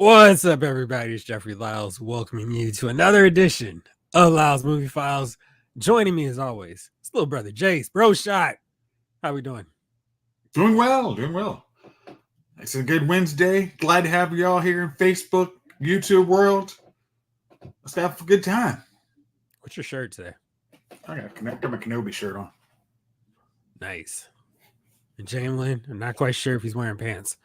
What's up, everybody? It's Jeffrey Lyles welcoming you to another edition of Lyles Movie Files. Joining me, as always, it's little brother Jace, Bro Shot. How we doing? Doing well. It's a good Wednesday. Glad to have you all here in Facebook, YouTube world. Let's have a good time. What's your shirt today? I got my Kenobi shirt on. Nice. And Jamelin, I'm not quite sure if he's wearing pants.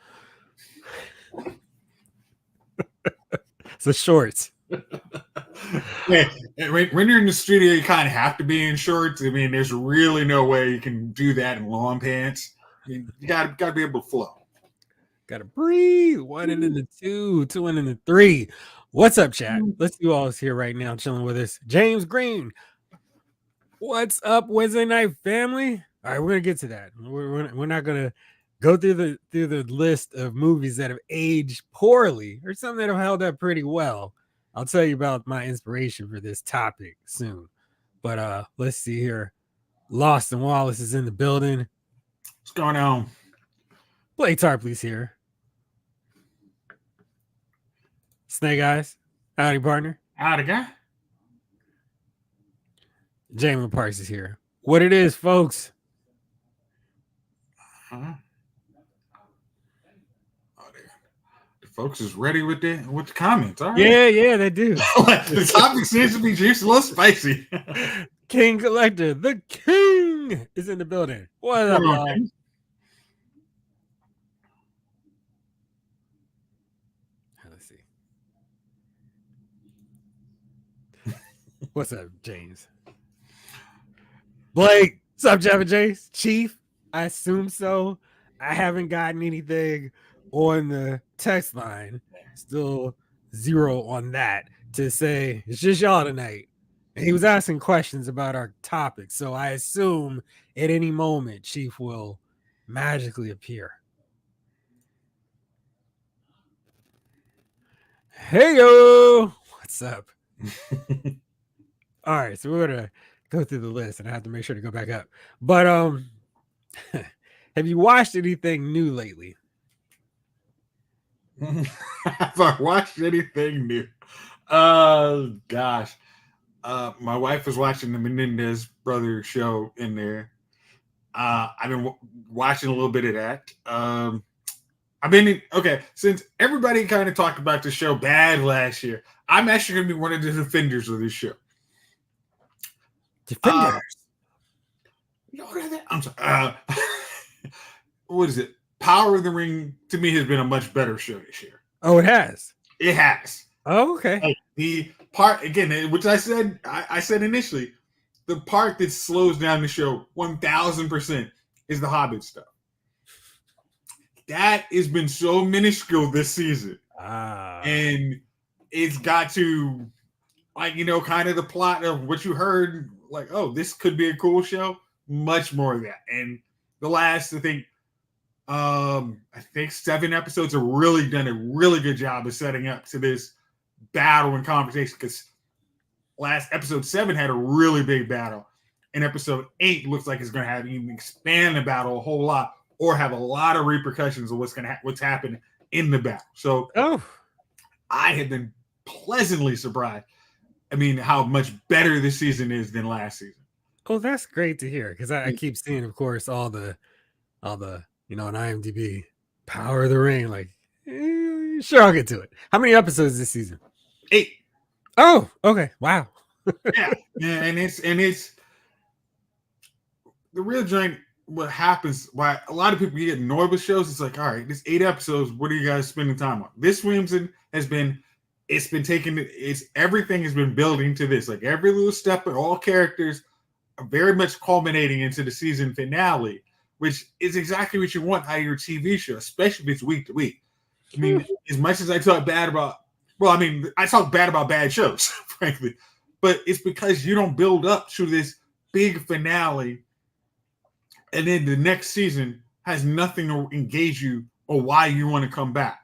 It's the shorts. Yeah, when you're in the studio, you kind of have to be in shorts. I mean, there's really no way you can do that in long pants. I mean, you gotta be able to flow. Gotta breathe. One and then the two and then the three. What's up, chat? Let's see who all is here right now chilling with us. James Green. What's up, Wednesday night family? All right, we're gonna get to that. We're not gonna go through the list of movies that have aged poorly or some that have held up pretty well. I'll tell you about my inspiration for this topic soon. But let's see here. Lost and Wallace is in the building. What's going on? Blake Tarpley's here. Snake Eyes. Howdy, partner. Howdy, guy. Jamin Parks is here. What it is, folks. Oh, the folks is ready with the comments. All right. Yeah, they do. The topic seems to be just a little spicy. King Collector, the king, is in the building. What up, y'all? Let's see. What's up, James? Blake, what's up, Jabba Jace? Chief, I assume so. I haven't gotten anything on the text line. Still zero on that to say it's just y'all tonight. And he was asking questions about our topic. So I assume at any moment Chief will magically appear. Hey yo, what's up? All right, so we're gonna go through the list and I have to make sure to go back up. But have you watched anything new lately? Have I watched anything new? Gosh. My wife was watching the Menendez Brothers show in there. I've been watching a little bit of that. Since everybody kind of talked about the show bad last year, I'm actually going to be one of the defenders of this show. Defenders? I'm sorry. What is it? Power of the Ring, to me, has been a much better show this year. Oh, it has? It has. Oh, okay. Like, the part, again, which I said initially, the part that slows down the show 1,000% is the Hobbit stuff. That has been so minuscule this season. And it's got to, kind of the plot of what you heard, like, oh, this could be a cool show. Much more of that. And the last, I think 7 episodes have really done a really good job of setting up to this battle and conversation, because last episode 7 had a really big battle, and episode 8 looks like it's going to have even expand the battle a whole lot or have a lot of repercussions of what's happening in the battle. So I have been pleasantly surprised. I mean, how much better this season is than last season. Oh, that's great to hear, because I keep seeing, of course, all the on IMDb, Power of the Ring. Like, sure, I'll get to it. How many episodes this season? 8. Oh, okay. Wow. yeah, and it's the real joint. What happens? Why a lot of people get annoyed with shows? It's like, all right, this 8 episodes. What are you guys spending time on? This Williamson has been. It's been taking. Everything has been building to this. Like every little step, and all characters are very much culminating into the season finale, which is exactly what you want out of your TV show, especially if it's week to week. I mean, as much as I talk bad about, I talk bad about bad shows, frankly, but it's because you don't build up to this big finale, and then the next season has nothing to engage you or why you want to come back.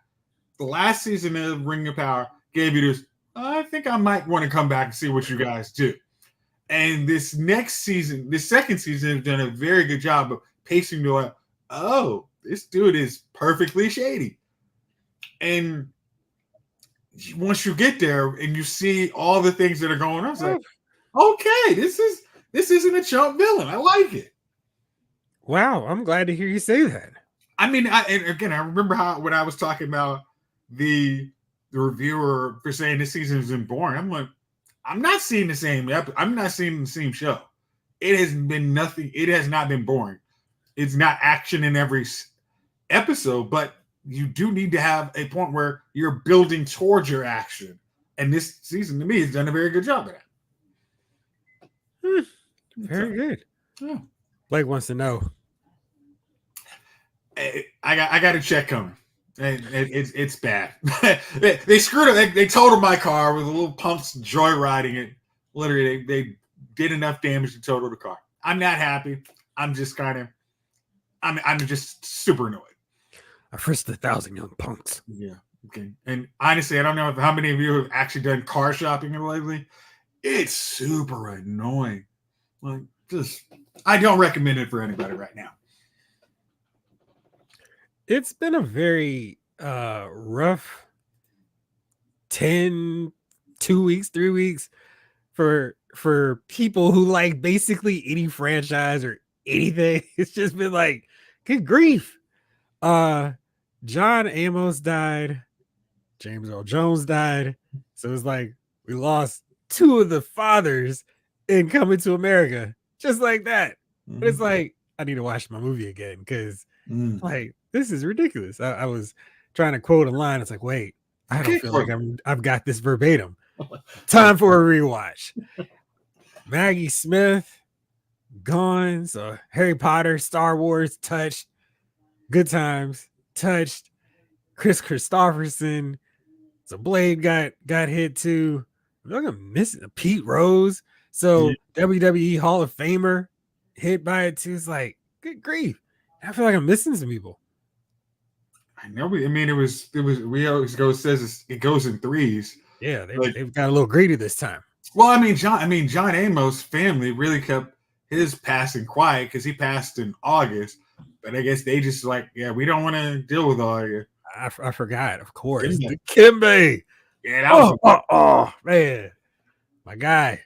The last season of Ring of Power gave you this, I think I might want to come back and see what you guys do. And this next season, this second season, has done a very good job of pacing to like, oh, this dude is perfectly shady. And once you get there and you see all the things that are going on, it's like, okay, this isn't a chump villain. I like it. Wow, I'm glad to hear you say that. I mean, and again, I remember how when I was talking about the reviewer for saying this season has been boring. I'm like, I'm not seeing the same. I'm not seeing the same show. It has been nothing. It has not been boring. It's not action in every episode, but you do need to have a point where you're building towards your action. And this season, to me, has done a very good job of that. Very good. Yeah. Blake wants to know. I got a check coming. It's bad. they screwed up. They totaled my car with a little pumps joyriding it. Literally, they did enough damage to total the car. I'm not happy. I'm just I'm just super annoyed. I frisked 1,000 young punks. Yeah. Okay. And honestly, I don't know how many of you have actually done car shopping lately. It's super annoying. Like, I don't recommend it for anybody right now. It's been a very rough 2 weeks, 3 weeks for people who like basically any franchise or anything. It's just been like, good grief. John Amos died. James Earl Jones died. So it's like we lost 2 of the fathers in Coming to America. Just like that. Mm-hmm. But it's like, I need to watch my movie again because like, this is ridiculous. I was trying to quote a line. It's like, wait, I don't feel like I've got this verbatim. Time for a rewatch. Maggie Smith, gone. So Harry Potter, Star Wars, touched. Good times, touched. Chris Christopherson. So Blade got hit too. I feel like I'm missing Pete Rose. So WWE Hall of Famer hit by it too. It's like, good grief. I feel like I'm missing some people. I know. I mean, it was. We always says it goes in threes. Yeah, they've got a little greedy this time. Well, John Amos' family really kept his passing quiet because he passed in August. But I guess they just like, yeah, we don't want to deal with all of you. I forgot, of course. Kimbe. Yeah, that was man, my guy.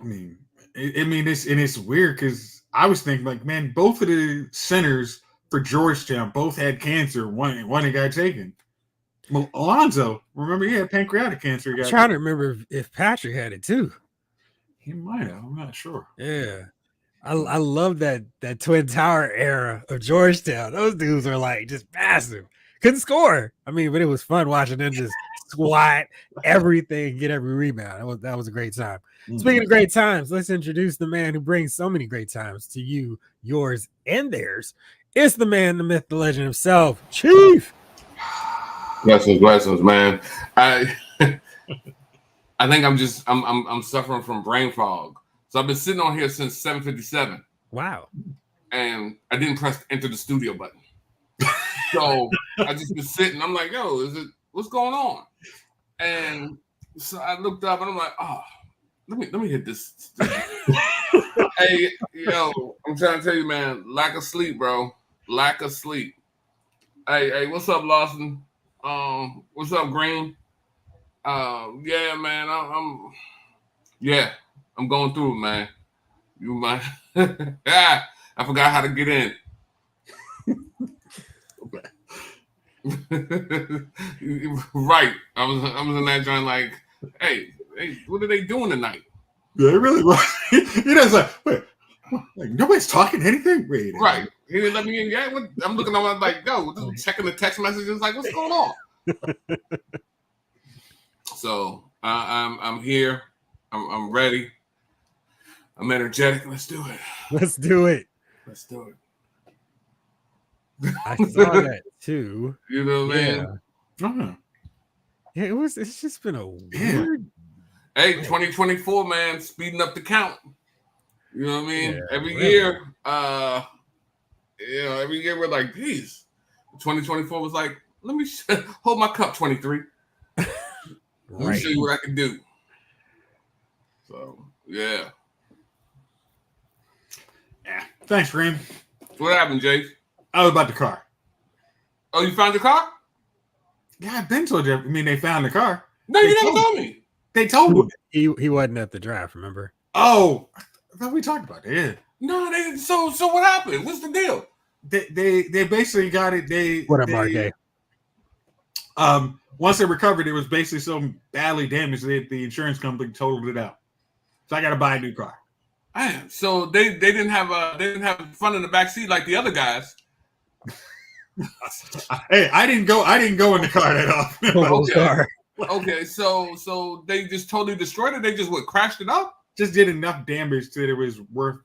I mean, it's weird because I was thinking like, man, both of the centers for Georgetown both had cancer. One got taken. Well, Alonzo, remember he had pancreatic cancer. I'm trying to remember if Patrick had it too. He might have. I'm not sure. Yeah. I love that Twin Tower era of Georgetown. Those dudes are like just massive. Couldn't score. I mean, but it was fun watching them just squat everything, get every rebound. That was a great time. Mm-hmm. Speaking of great times, let's introduce the man who brings so many great times to you, yours, and theirs. It's the man, the myth, the legend himself, Chief. Blessings, man. I think I'm suffering from brain fog. So I've been sitting on here since 7:57. Wow. And I didn't press enter the studio button. So I just been sitting. I'm like, yo, what's going on? And so I looked up and I'm like, oh, let me hit this. Hey, yo, I'm trying to tell you, man, lack of sleep, bro. Lack of sleep. Hey, what's up, Lawson? What's up, Green? Yeah, man, I'm going through it, man. You might. Yeah, I forgot how to get in. Right. I was in that joint like, hey, what are they doing tonight? Yeah, they really was. You know, it's like, wait, like nobody's talking anything? Wait. Right. He didn't let me in yet. I'm looking at him like, yo, checking the text messages like, what's going on? So I'm here. I'm ready. I'm energetic. Let's do it. Let's do it. I saw that too. You know what I mean? Uh-huh. Yeah, it's just been a weird. Hey, 2024, man, speeding up the count. You know what I mean? Yeah, every year, every year we're like, geez. 2024 was like, let me hold my cup, 23. Let me show you what I can do. So, yeah. Yeah. Thanks, Graham. What happened, Jay? I was about the car. Oh, you found your car? Yeah, Ben told you. I mean, they found the car. No, They you never told told me. They told him. He wasn't at the draft, remember? Oh, I thought we talked about it. Yeah. No, so what happened? What's the deal? They basically got it. What up, Margay? Once they recovered, it was basically so badly damaged that the insurance company totaled it out. So I got to buy a new car. Man, so they didn't have front and the back seat like the other guys. Hey, I didn't go in the car that often. Okay. Okay, so they just totally destroyed it. They just crashed it up. Just did enough damage that it was worth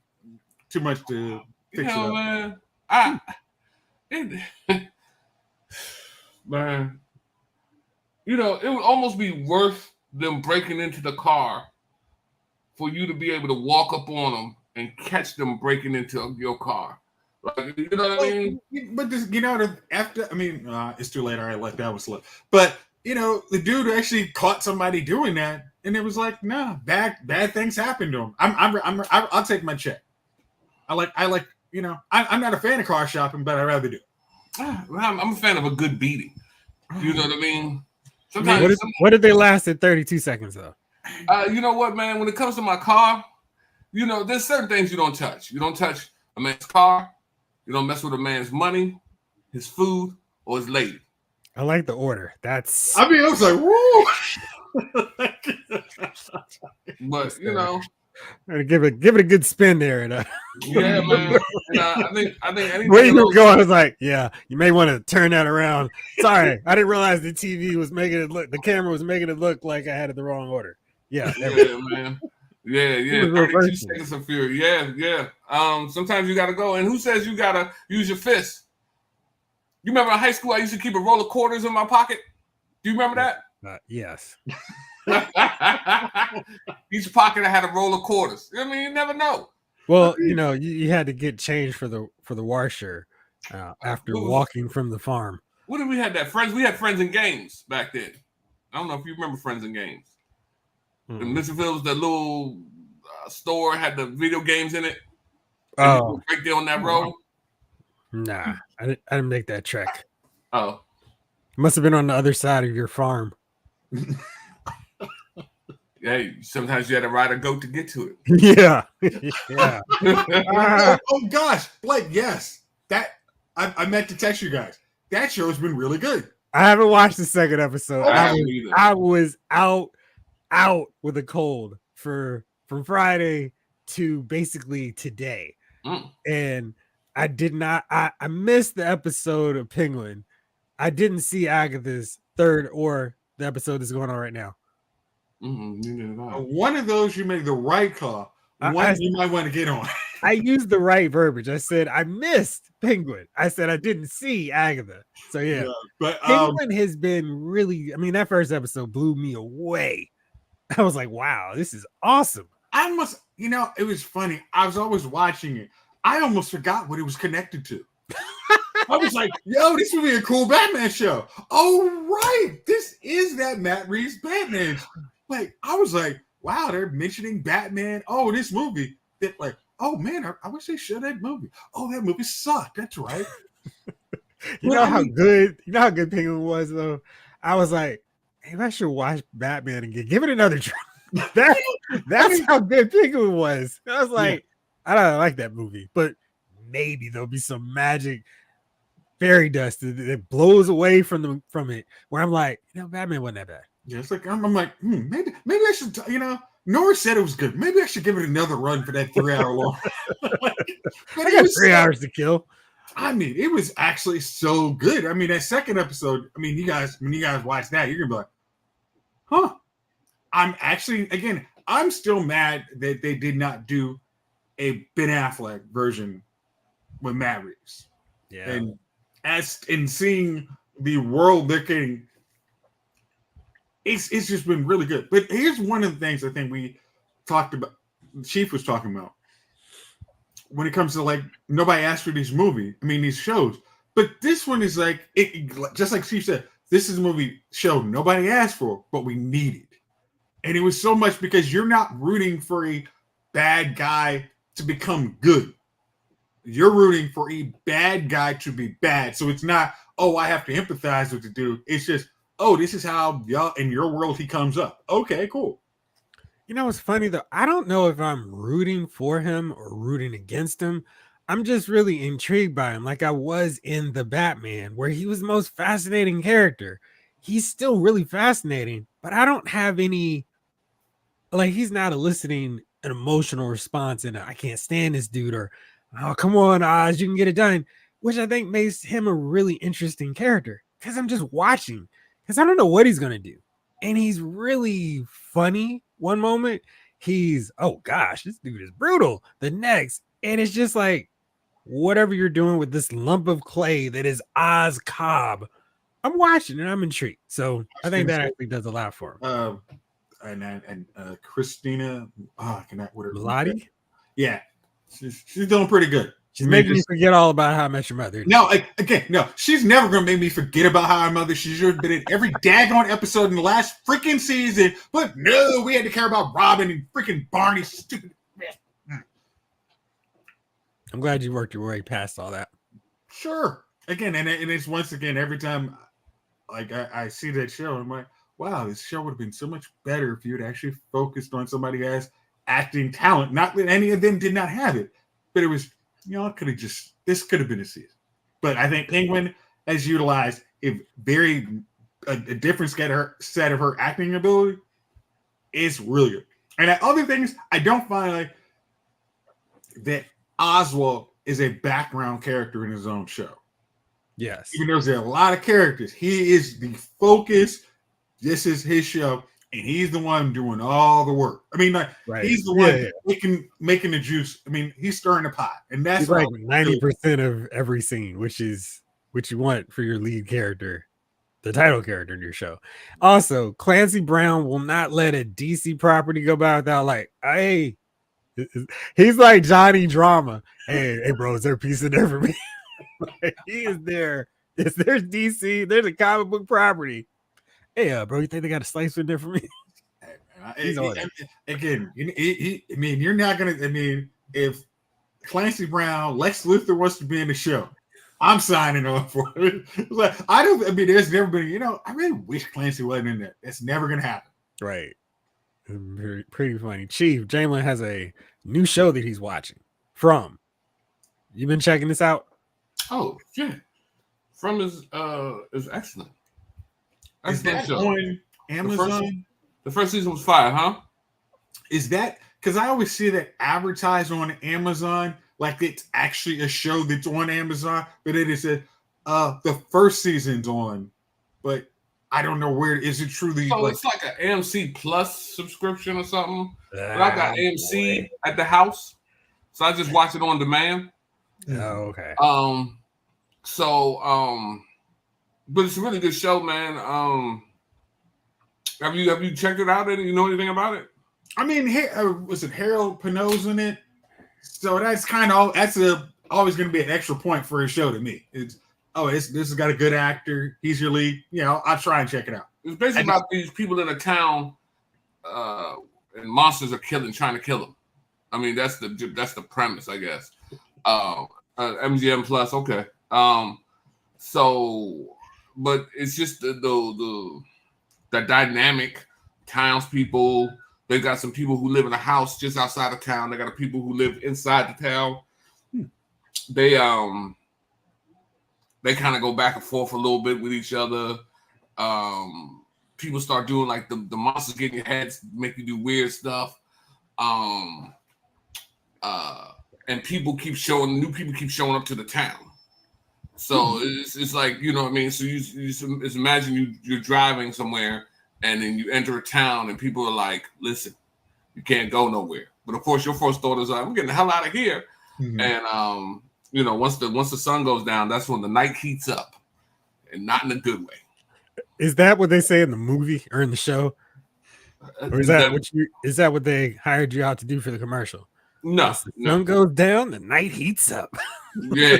too much to fix it up. Man, man, it would almost be worth them breaking into the car for you to be able to walk up on them and catch them breaking into your car. Like, you know what I mean? But this, after, I mean, it's too late. All right, let that one slip. But the dude actually caught somebody doing that, and it was like, no, bad things happen to him. I'll take my check. I'm not a fan of car shopping, but I'd rather do it. I'm a fan of a good beating. You know what I mean? Sometimes. What if they lasted 32 seconds though? You know what, man? When it comes to my car, there's certain things you don't touch. You don't touch a man's car. You don't mess with a man's money, his food, or his lady. I like the order. I was like, woo. But give it a good spin there. Yeah, man. And I think anything where you were going, I was like, yeah, you may want to turn that around. Sorry, I didn't realize the TV was making it look. The camera was making it look like I had it the wrong order. Yeah, man. Yeah. 32 seconds of fury. Yeah. Sometimes you gotta go. And who says you gotta use your fist? You remember in high school I used to keep a roll of quarters in my pocket? Do you remember that? Yes. Each pocket I had a roll of quarters. I mean, you never know. Well, you had to get change for the washer after walking from the farm. What did we have that? Friends? We had Friends and Games back then. I don't know if you remember Friends and Games. Mm-hmm. In Mitchellville was the little store, had the video games in it. Oh. Right there on that road. Nah, I didn't make that trek. Oh. It must have been on the other side of your farm. Hey, sometimes you had to ride a goat to get to it. Yeah. Oh gosh, Blake, yes. That I meant to text you guys. That show has been really good. I haven't watched the second episode. Oh, I was out with a cold from Friday to basically today. And I did not I missed the episode of Penguin. I didn't see Agatha's third or the episode that's going on right now. One of those you made the right call. You might want to get on. I used the right verbiage. I said I missed Penguin. I said I didn't see Agatha. So yeah but Penguin has been really. I mean, that first episode blew me away. I was like, wow, this is awesome. It was funny. I was always watching it. I almost forgot what it was connected to. I was like, yo, this would be a cool Batman show. Oh, right. This is that Matt Reeves Batman. Like, I was like, wow, they're mentioning Batman. Oh, this movie. That, like, oh man, I wish they showed that movie. Oh, that movie sucked. That's right. You know how good Penguin was though? I was like, maybe I should watch Batman again. Give it another try. That's how good Penguin was. I was like, I don't like that movie, but maybe there'll be some magic fairy dust that blows away from it. Where I'm like, Batman wasn't that bad. Yeah, it's like I'm like, maybe I should. Norris said it was good. Maybe I should give it another run for that 3 hour long. I got 3 hours to kill. I mean, it was actually so good. I mean, that second episode. I mean, when you guys watch that, you're gonna be like, huh? I'm still mad that they did not do a Ben Affleck version with Matt Reeves. Yeah. And seeing the world looking, it's just been really good. But here's one of the things I think we talked about, Chief was talking about, when it comes to like, nobody asked for these shows. But this one is like, just like Chief said, this is a show nobody asked for, but we needed. And it was so much because you're not rooting for a bad guy to become good. You're rooting for a bad guy to be bad. So it's not, oh, I have to empathize with the dude. It's just, oh, this is how y'all in your world he comes up. Okay, cool. You know what's funny though? I don't know if I'm rooting for him or rooting against him. I'm just really intrigued by him, like I was in the Batman, where he was the most fascinating character. He's still really fascinating, but I don't have any, like, he's not eliciting an emotional response, and I can't stand this dude, or oh, come on, Oz, you can get it done, which I think makes him a really interesting character because I'm just watching because I don't know what he's gonna do, and he's really funny. One moment he's, oh gosh, this dude is brutal. The next, and it's just like whatever you're doing with this lump of clay that is Oz Cobb, I'm watching and I'm intrigued. So I think that actually does a lot for him. And Christina, I cannot what her Melody? Yeah, she's doing pretty good. She's making me forget all about How I Met Your Mother. No, no, she's never gonna make me forget about How I Met Your Mother. She's been in every daggone episode in the last freaking season. But no, we had to care about Robin and freaking Barney. Stupid. I'm glad you worked your way past all that. Sure. Again, and it's once again every time, like I see that show, I'm like, wow, this show would have been so much better if you had actually focused on somebody who has acting talent. Not that any of them did not have it, but it was, this could have been a season. But I think Penguin has utilized a different set of her acting ability. It's really good. And other things, I don't find like that Oswald is a background character in his own show. Yes. Even though there's a lot of characters, he is the focus. This is his show, and he's the one doing all the work. I mean, like, he's the one making the juice. I mean, he's stirring the pot, and that's like 90% of every scene, which is what you want for your lead character, the title character in your show. Also, Clancy Brown will not let a DC property go by without like, hey, he's like Johnny Drama. Hey, bro, is there a piece in there for me? He is there. There's DC. There's a comic book property. Hey, bro, you think they got a slice in there for me? Again, you're not gonna. I mean, if Clancy Brown, Lex Luthor wants to be in the show, I'm signing on for it. There's never been. I really wish Clancy wasn't in there. It's never gonna happen. Right. Pretty funny. Chief Jalen has a new show that he's watching. From. You been checking this out? Oh yeah. From is excellent. Is that on Amazon? The first season was fire, huh? Is that because I always see that advertised on Amazon like it's actually a show that's on Amazon, but it is the first season's on, but I don't know where is it truly. So it's like an AMC Plus subscription or something. But I got AMC at the house, so I just watch it on demand. Oh, okay. But it's a really good show, man. Have you checked it out? You know anything about it? I mean, was it Harold Pinot's in it? So that's always going to be an extra point for a show to me. This has got a good actor. He's your lead. I'll try and check it out. It's basically about these people in a town, and monsters are trying to kill them. I mean, that's the premise, I guess. MGM Plus, okay. But it's just the dynamic townspeople. They got some people who live in a house just outside of town. They got people who live inside the town. They kind of go back and forth a little bit with each other. People start doing like the monsters get in your heads, make you do weird stuff. And new people keep showing up to the town. So it's like, you know what I mean? So you just imagine you're driving somewhere and then you enter a town and people are like, listen, you can't go nowhere. But of course your first thought is like, I'm getting the hell out of here. Mm-hmm. And once the sun goes down, that's when the night heats up, and not in a good way. Is that what they say in the movie or in the show? Or is that what they hired you out to do for the commercial? No. As the sun goes down, the night heats up. Yeah.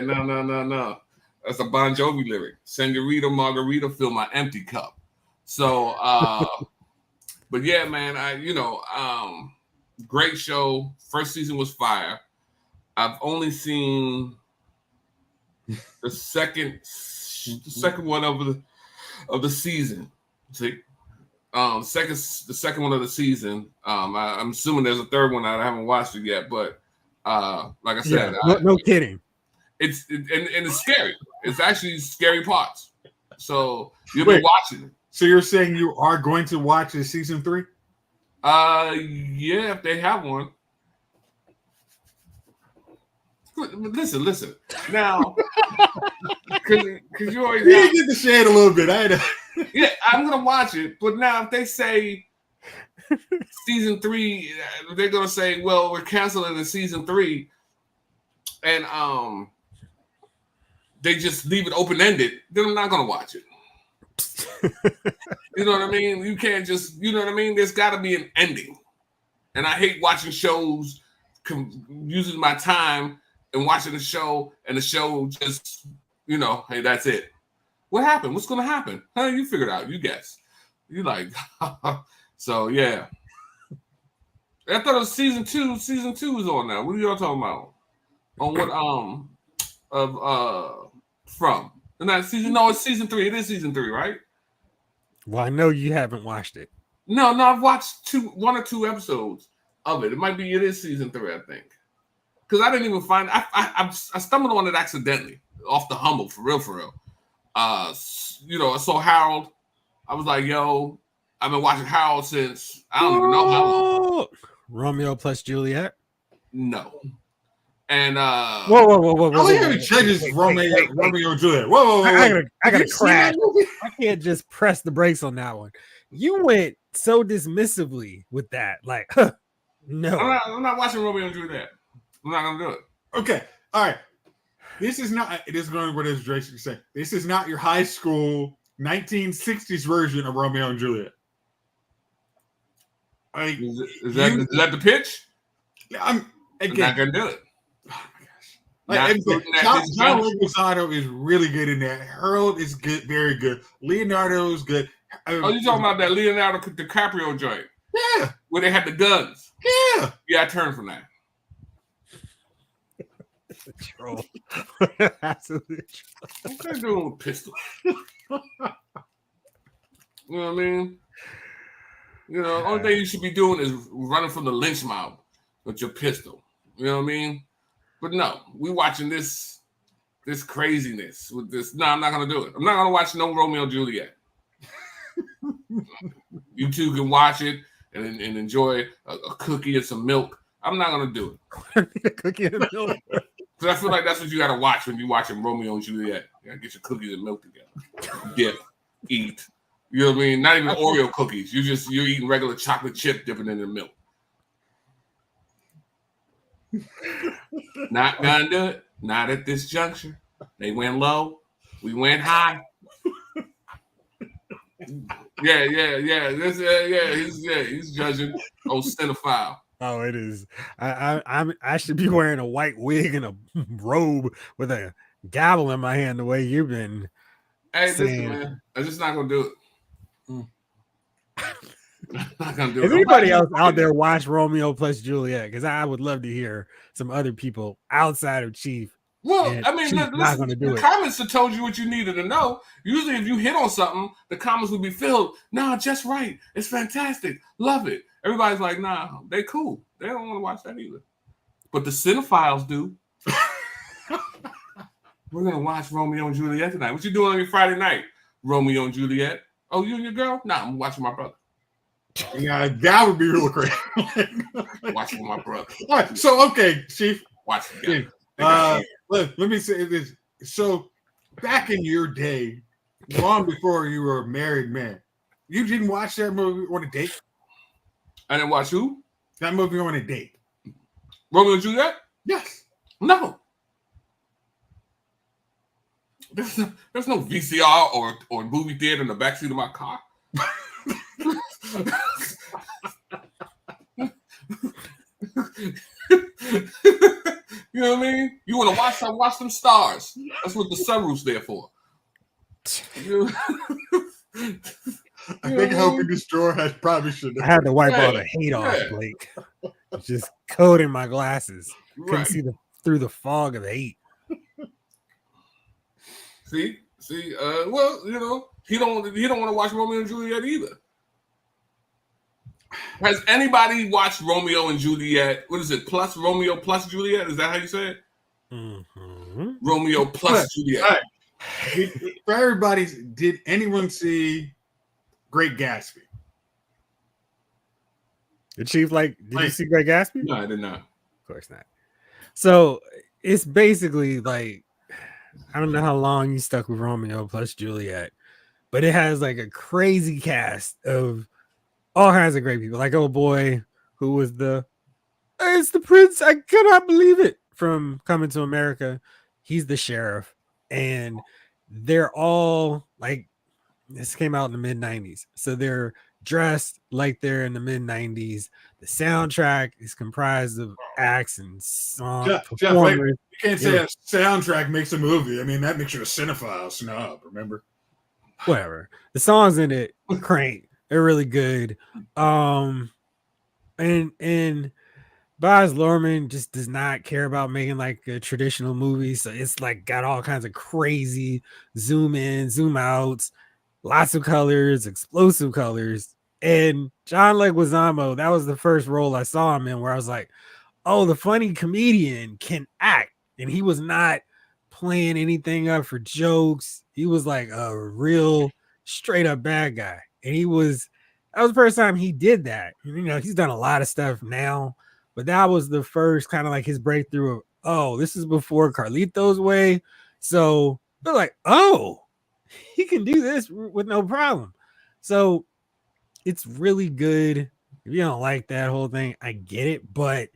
No. That's a Bon Jovi lyric. Senorita Margarita, fill my empty cup. So, but yeah, man, great show. First season was fire. I've only seen the second one over of the season. See, the second one of the season. I'm assuming there's a third one. I haven't watched it yet, but like I said, no kidding. And it's scary. It's actually scary parts. So you'll be watching it. So you're saying you are going to watch the season 3? Yeah, if they have one. Listen. Now, because you always get the shade a little bit. Yeah, I'm gonna watch it. But now, if they say season 3, they're gonna say, "Well, we're canceling the season 3," and they just leave it open ended. Then I'm not gonna watch it. You know what I mean? You can't just, you know what I mean? There's got to be an ending. And I hate watching shows, using my time and watching the show, and the show just, hey, that's it. What happened? What's going to happen? Huh? You figure it out. You guess. You like, so yeah. I thought it was season 2. Season 2 is on now. What are y'all talking about? On what, from? And that season? No, it's season 3. It is season 3, right? Well, I know you haven't watched it. No, I've watched 1 or 2 episodes of it. It is season 3, I think. Because I didn't even find I stumbled on it accidentally off the Humble, for real. I saw Harold. I was like, yo, I've been watching Harold since I don't even know how long. Romeo plus Juliet? No. And whoa. I like how he judges Romeo and Juliet. Whoa. I gotta crash. I can't just press the brakes on that one. You went so dismissively with that. Like, no. I'm not watching Romeo and Juliet. I'm not gonna do it. Okay. All right. This is not, it is going to what Drake say. This is not your high school 1960s version of Romeo and Juliet. Like, is that the pitch? I'm not gonna do it. Oh my gosh! John Leguizamo is really good in that. Harold is good, very good. Leonardo is good. Oh, you talking about that Leonardo DiCaprio joint? Yeah, where they had the guns. Yeah, I turned from that. Troll. Absolutely. What are you doing with pistols? You know what I mean? Only thing you should be doing is running from the lynch mob with your pistol. You know what I mean? But no, we watching this craziness with this. No, I'm not gonna do it. I'm not gonna watch no Romeo and Juliet. You two can watch it and enjoy a cookie and some milk. I'm not gonna do it. A cookie and milk. Because I feel like that's what you gotta watch when you're watching Romeo and Juliet. You gotta get your cookies and milk together. Dip, eat. You know what I mean? Not even Oreo cookies. You're eating regular chocolate chip dipping in the milk. Not gonna do it. Not at this juncture. They went low. We went high. He's judging. Oh, cinephile. Oh, it is. I should be wearing a white wig and a robe with a gavel in my hand. The way you've been. Hey, listen, man. I'm just not gonna do it. Not gonna do If anybody else out there watch Romeo plus Juliet, because I would love to hear some other people outside of Chief. Well, I mean, the comments have told you what you needed to know. Usually, if you hit on something, the comments would be filled. Nah, just right. It's fantastic. Love it. Everybody's like, nah, they cool. They don't want to watch that either. But the cinephiles do. We're gonna watch Romeo and Juliet tonight. What you doing on your Friday night? Romeo and Juliet. Oh, you and your girl? Nah, I'm watching my brother. Yeah, that would be real crazy. Watching my brother. All right, so okay, Chief. Watch it. Let me say this. So, back in your day, long before you were a married man, you didn't watch that movie on a date? I didn't watch who? That movie on a date. Romeo and Juliet? Yes. No. There's no VCR or movie theater in the backseat of my car. You know what I mean? You want to watch them stars. That's what the sunroof's there for. I think Helping Destroy has probably should. I had to wipe all the hate off, Blake. Just coating my glasses. Couldn't see through the fog of hate. See, See, well, he don't want to watch Romeo and Juliet either. Has anybody watched Romeo and Juliet? What is it? Plus Romeo plus Juliet? Is that how you say it? Mm-hmm. Romeo plus Juliet. For everybody, did anyone see Great Gatsby? The Chief, did you see Great Gatsby? No, I did not. Of course not. So it's basically I don't know how long you stuck with Romeo plus Juliet, but it has a crazy cast of all kinds of great people. Old boy who was it's the prince. I cannot believe it from Coming to America. He's the sheriff, and they're all this came out in the mid 90s. So they're dressed like they're in the mid 90s. The soundtrack is comprised of acts and songs. Jeff, you can't say a soundtrack makes a movie. I mean, that makes you a cinephile snob, remember? Whatever. The songs in it crank. They're really good. And Baz Luhrmann just does not care about making a traditional movie. So it's got all kinds of crazy zoom in, zoom outs, lots of colors, explosive colors. And John Leguizamo, that was the first role I saw him in where I was like, oh, the funny comedian can act. And he was not playing anything up for jokes. He was a real straight up bad guy. And that was the first time he did that. He's done a lot of stuff now, but that was the first kind of his breakthrough of, oh, this is before Carlito's Way. So they're like, oh, he can do this with no problem. So it's really good. If you don't like that whole thing, I get it, but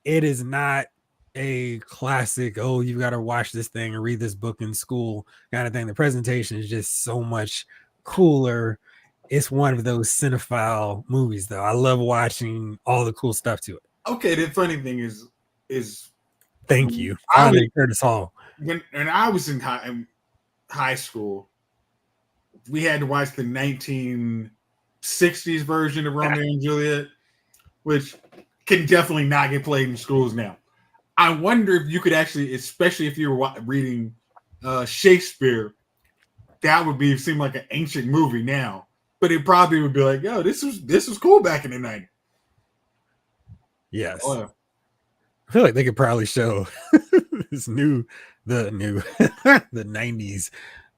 it is not a classic, oh, you've got to watch this thing and read this book in school kind of thing. The presentation is just so much cooler. It's one of those cinephile movies, though. I love watching all the cool stuff to it. Okay, the funny thing is thank you. Curtis Hall. When I was in high school, we had to watch the 1960s version of Romeo and Juliet, which can definitely not get played in schools now. I wonder if you could actually, especially if you were reading Shakespeare, that would seem like an ancient movie now. But it probably would be like, yo, this was cool back in the 90s. Yes. I feel like they could probably show the 90s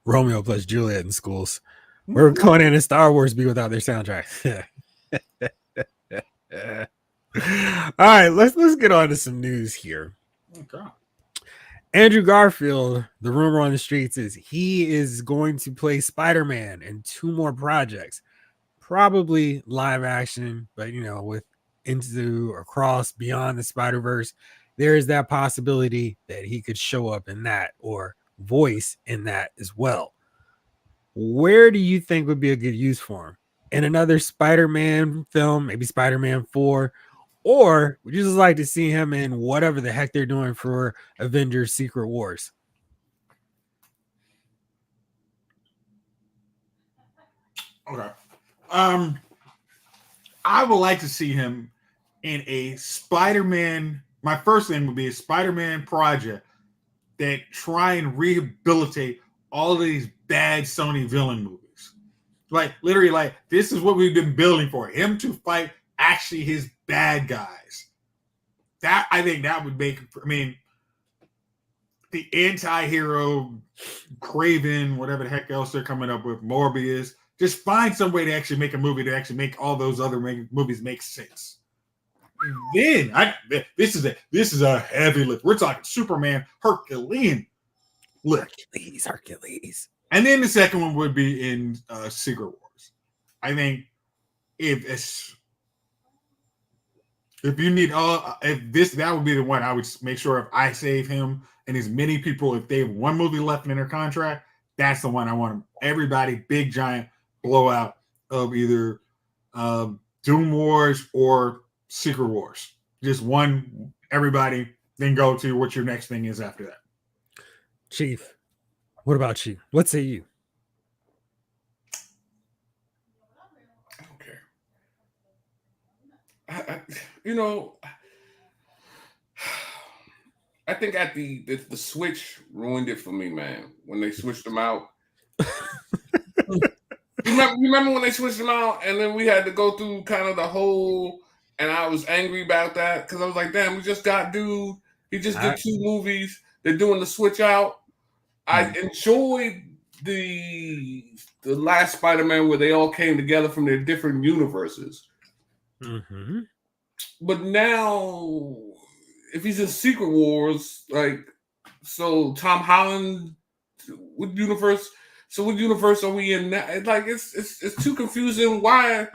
Romeo plus Juliet in schools. We're going in Star Wars be without their soundtrack. All right, let's get on to some news here. Okay. Andrew Garfield, the rumor on the streets is he is going to play Spider-Man in 2 more projects, probably live action, but with Into or Cross Beyond the Spider-Verse, there is that possibility that he could show up in that or voice in that as well. Where do you think would be a good use for him? In another Spider-Man film, maybe Spider-Man 4, or would you just like to see him in whatever the heck they're doing for Avengers Secret Wars? Okay. I would like to see him in a Spider-Man. My first thing would be a Spider-Man project that try and rehabilitate all of these bad Sony villain movies. Literally, this is what we've been building for him to fight actually his bad guys. That I think that would make, the anti-hero, Craven, whatever the heck else they're coming up with, Morbius. Just find some way to actually make a movie to actually make all those other movies make sense. Then this is a heavy lift. We're talking Superman, Herculean lift. Hercules. And then the second one would be in Secret Wars. I think if you need that would be the one I would make sure if I save him and as many people, if they have one movie left in their contract, that's the one I want. Everybody, big giant blowout of either Doom Wars or Secret Wars. Just one, everybody, then go to what your next thing is after that. Chief, what about you? What say you? I think at the switch ruined it for me, man. When they switched them out, remember when they switched them out, and then we had to go through kind of the whole, and I was angry about that because I was like, damn, we just got dude. He just did 2 movies. They're doing the switch out. I enjoyed the last Spider-Man where they all came together from their different universes. Mm-hmm. But now, if he's in Secret Wars, like, so Tom Holland, what universe? So what universe are we in now? Like, it's too confusing. Why?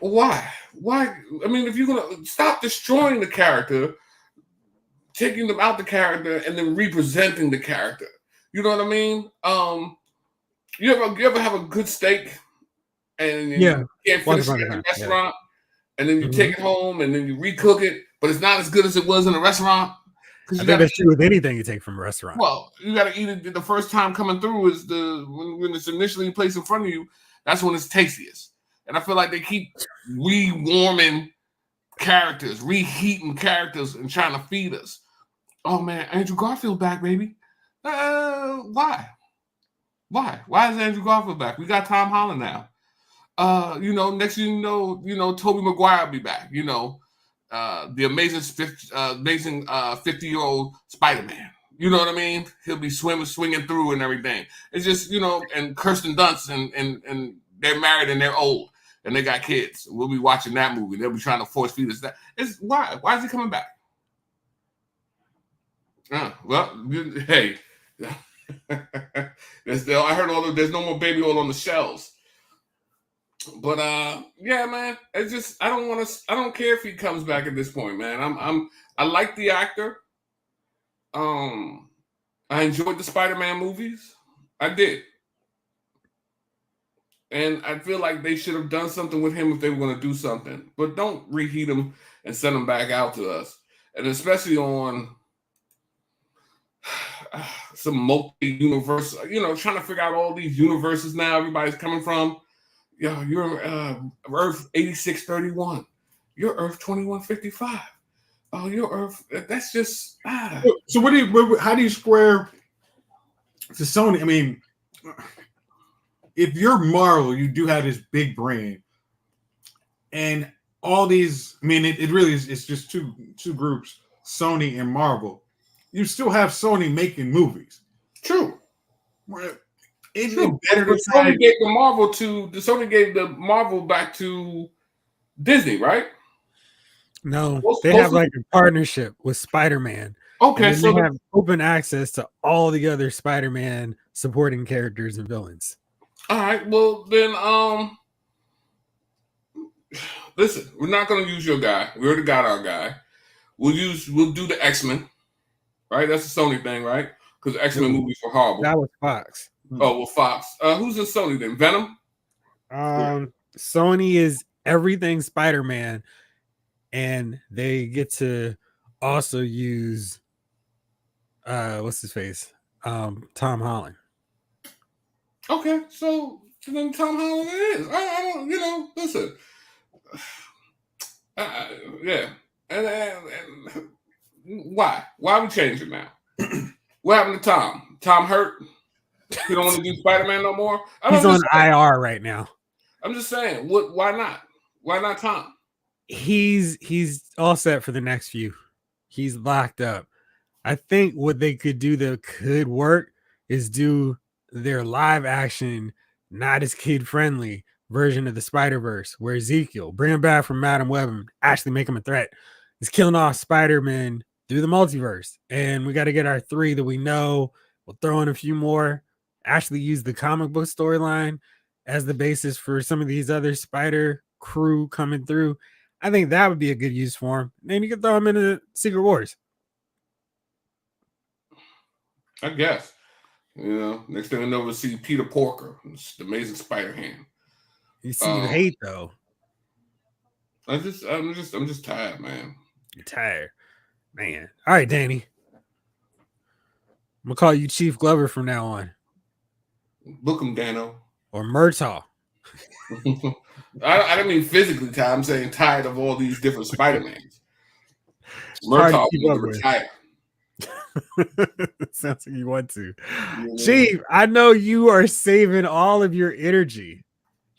I mean, if you're gonna stop destroying the character, taking them out the character, and then representing the character, you know what I mean? You ever have a good steak, and you can't finish it at the restaurant, and then you take it home, and then you recook it, but it's not as good as it was in the restaurant. I think that's true with anything you take from a restaurant. Well, you got to eat it the first time coming through is when it's initially placed in front of you. That's when it's tastiest. And I feel like they keep rewarming characters, reheating characters, and trying to feed us. Oh man, Andrew Garfield back, baby. Why? Why is Andrew Garfield back? We got Tom Holland now. Next thing you know, Tobey Maguire will be back. The amazing 50-year-old Spider-Man. You know what I mean? He'll be swinging through and everything. It's just, and Kirsten Dunst and they're married and they're old and they got kids. We'll be watching that movie. They'll be trying to force feed us that. Why? Why is he coming back? Well, hey, I heard there's no more baby oil on the shelves. But yeah, man, it's just I don't care if he comes back at this point, man. I like the actor. I enjoyed the Spider-Man movies. I did. And I feel like they should have done something with him if they were going to do something. But don't reheat him and send him back out to us. And especially on some multi-universe, trying to figure out all these universes now everybody's coming from. You're Earth 8631. You're Earth 2155. Oh, you're Earth. That's just. So how do you square to Sony? I mean, if you're Marvel, you do have this big brand, and all these. I mean, it really is. It's just two groups, Sony and Marvel. You still have Sony making movies. True. Isn't it better to Sony gave the Marvel back to Disney, right? No, they have like a partnership with Spider-Man. Okay, so they have open access to all the other Spider-Man supporting characters and villains. All right, well then, listen, we're not going to use your guy. We already got our guy. We'll do the X-Men, right? That's the Sony thing, right? Because the X-Men movies were horrible. That was Fox. Oh, well, Fox. Who's in Sony then? Venom? Sony is everything Spider-Man, and they get to also use what's his face? Tom Holland. Okay, so then Tom Holland it is. I don't, listen. Yeah. And why? Why we changing now? What happened to Tom? Tom hurt? He don't want to do Spider-Man no more? He's on IR right now. I'm just saying, why not? Why not Tom? He's all set for the next few. He's locked up. I think what they could do that could work is do their live action, not as kid friendly version of the Spider-Verse, where Ezekiel, bring him back from Madam Web and actually make him a threat, is killing off Spider-Man through the multiverse. And we got to get our 3 that we know. We'll throw in a few more, actually use the comic book storyline as the basis for some of these other Spider crew coming through. I think that would be a good use for him. Then you can throw him into Secret Wars. I guess. Next thing I know, we'll see Peter Porker, the Amazing Spider-Ham. You see the hate though. I'm just tired, man. You're tired, man. All right, Danny. I'm gonna call you Chief Glover from now on. Book him, Dano. Or Murtaugh. I don't mean physically tired. I'm saying tired of all these different Spider-Mans. Murtaugh will retire. Sounds like you want to. Yeah. Chief, I know you are saving all of your energy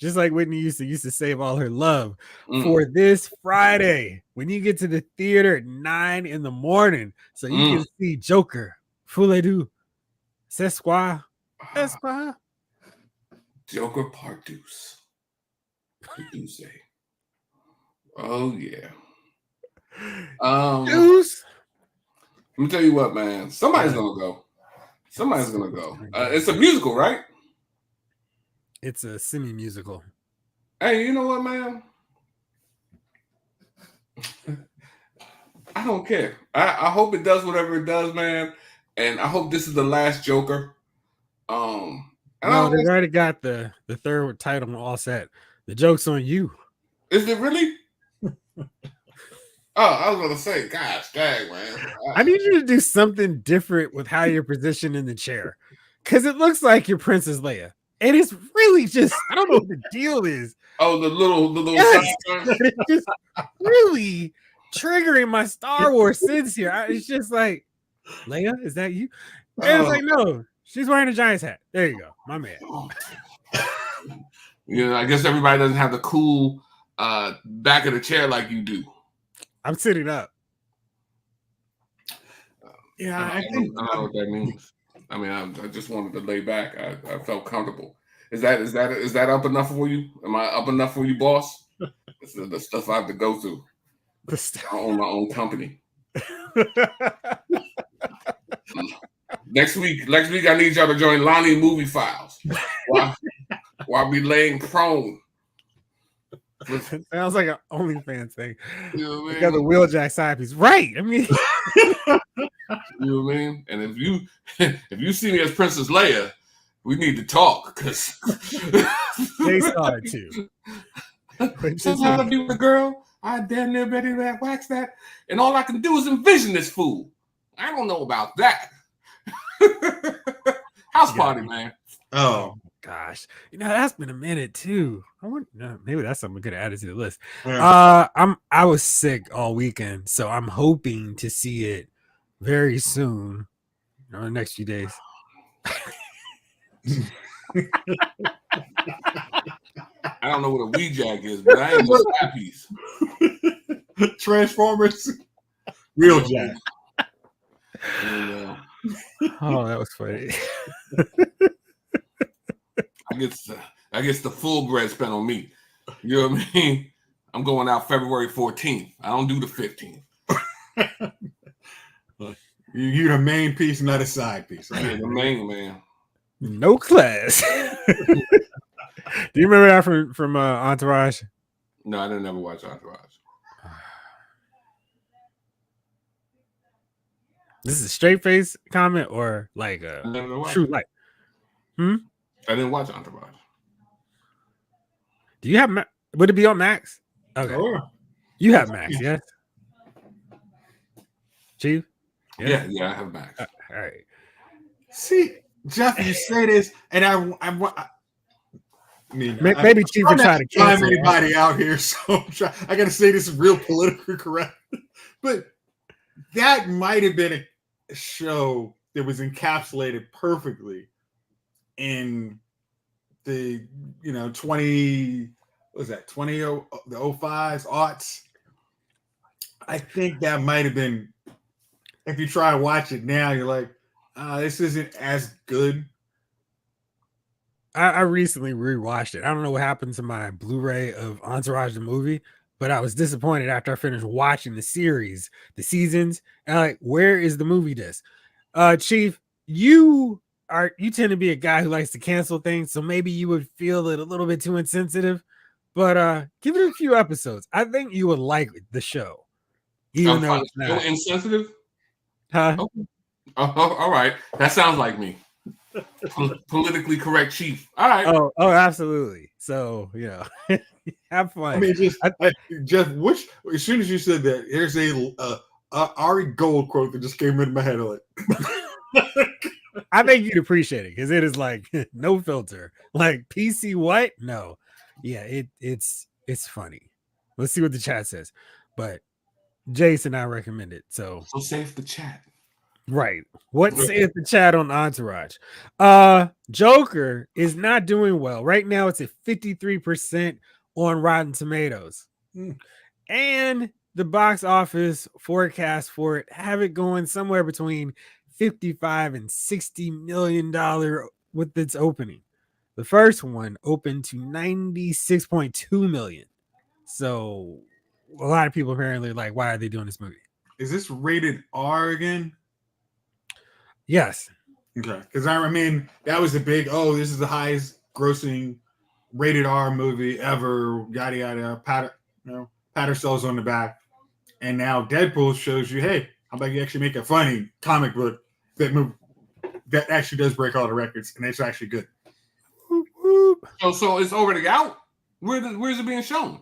just like Whitney used to save all her love Mm. for this Friday when you get to the theater at 9 in the morning, so you can see Joker. Fouledu, c'est quoi? C'est quoi? Joker Part Deuce. What do you say? Oh yeah. Deuce. Let me tell you what, man. Somebody's gonna go. Somebody's gonna go. It's a musical, right? It's a semi-musical. Hey, you know what, man? I don't care. I hope it does whatever it does, man. And I hope this is the last Joker. No, they've already got the third title all set. The joke's on you. Is it really? Oh, I was gonna say, gosh, dang, man. I need you to do something different with how you're positioned in the chair, because it looks like you're Princess Leia, and it's really just I don't know what the deal is. Oh, the little Yes, side but it's just really triggering my Star Wars sins here. It's just like, Leia, is that you? And it's like, no, she's wearing a Giants hat. There you go, my man. You know, I guess everybody doesn't have the cool back of the chair like you do. I'm sitting up. Yeah, I don't know what that means. I mean, I just wanted to lay back. I felt comfortable. Is that up enough for you? Am I up enough for you, boss? This is the stuff I have to go through. I own my own company. Next week, I need y'all to join Lonnie Movie Files. While I be laying prone. It sounds like an OnlyFans thing. You know what I mean? Got the Wheeljack side piece, right? I mean, you know what I mean. And if you see me as Princess Leia, we need to talk because they saw it too. Sometimes I be with a girl, I damn near ready to wax that, and all I can do is envision this fool. I don't know about that. House party, man. Oh gosh, that's been a minute too. I wonder, maybe that's something we could have added to the list. Yeah. I was sick all weekend, so I'm hoping to see it very soon, in the next few days. I don't know what a Wheeljack is, but I ain't no side piece. Transformers, Wheeljack. Oh, that was funny. I guess the full bread spent on me. You know what I mean? I'm going out February 14th. I don't do the 15th. You're the main piece, not a side piece. Right? Yeah, the main man. No class. Do you remember that from Entourage? No, I didn't ever watch Entourage. This is a straight face comment or like a true light? I didn't watch Entourage. Do you have? Would it be on Max? Okay, Sure. You have Max, yes. Chief? Yeah, I have Max. All right. See, Jeff, you say this, and I mean, maybe Chief would try to cancel anybody out here, so I got to say this is real politically correct, but that might have been a show that was encapsulated perfectly in the 20 the 05s aughts. I think that might have been, if you try and watch it now, you're like, this isn't as good. I recently rewatched it. I don't know what happened to my Blu-ray of Entourage the movie, but I was disappointed after I finished watching the series, the seasons. And like, where is the movie disc? Chief, you tend to be a guy who likes to cancel things, so maybe you would feel it a little bit too insensitive. But give it a few episodes. I think you would like the show, even though it's not insensitive. Huh? Okay. All right, that sounds like me. Politically correct chief. All right. Oh, absolutely. So have fun. I mean, Jeff, as soon as you said that, here's a Ari Gold quote that just came into my head. Like, I think you'd appreciate it because it is like no filter. Like PC what? No. Yeah, it's funny. Let's see what the chat says. But Jason, I recommend it. So save the chat. Right. What saith the chat on Entourage? Joker is not doing well. Right now it's at 53% on Rotten Tomatoes. Mm. And the box office forecast for it have it going somewhere between 55 and 60 million dollar with its opening. The first one opened to 96.2 million. So a lot of people apparently like, why are they doing this movie? Is this rated R again? Yes. Okay, because I mean that was the big. Oh, this is the highest grossing rated R movie ever. Yada yada. Pat ourselves on the back. And now Deadpool shows you, hey, how about you actually make a funny comic book that actually does break all the records, and it's actually good. Whoop, whoop. So it's already out. Where's it being shown?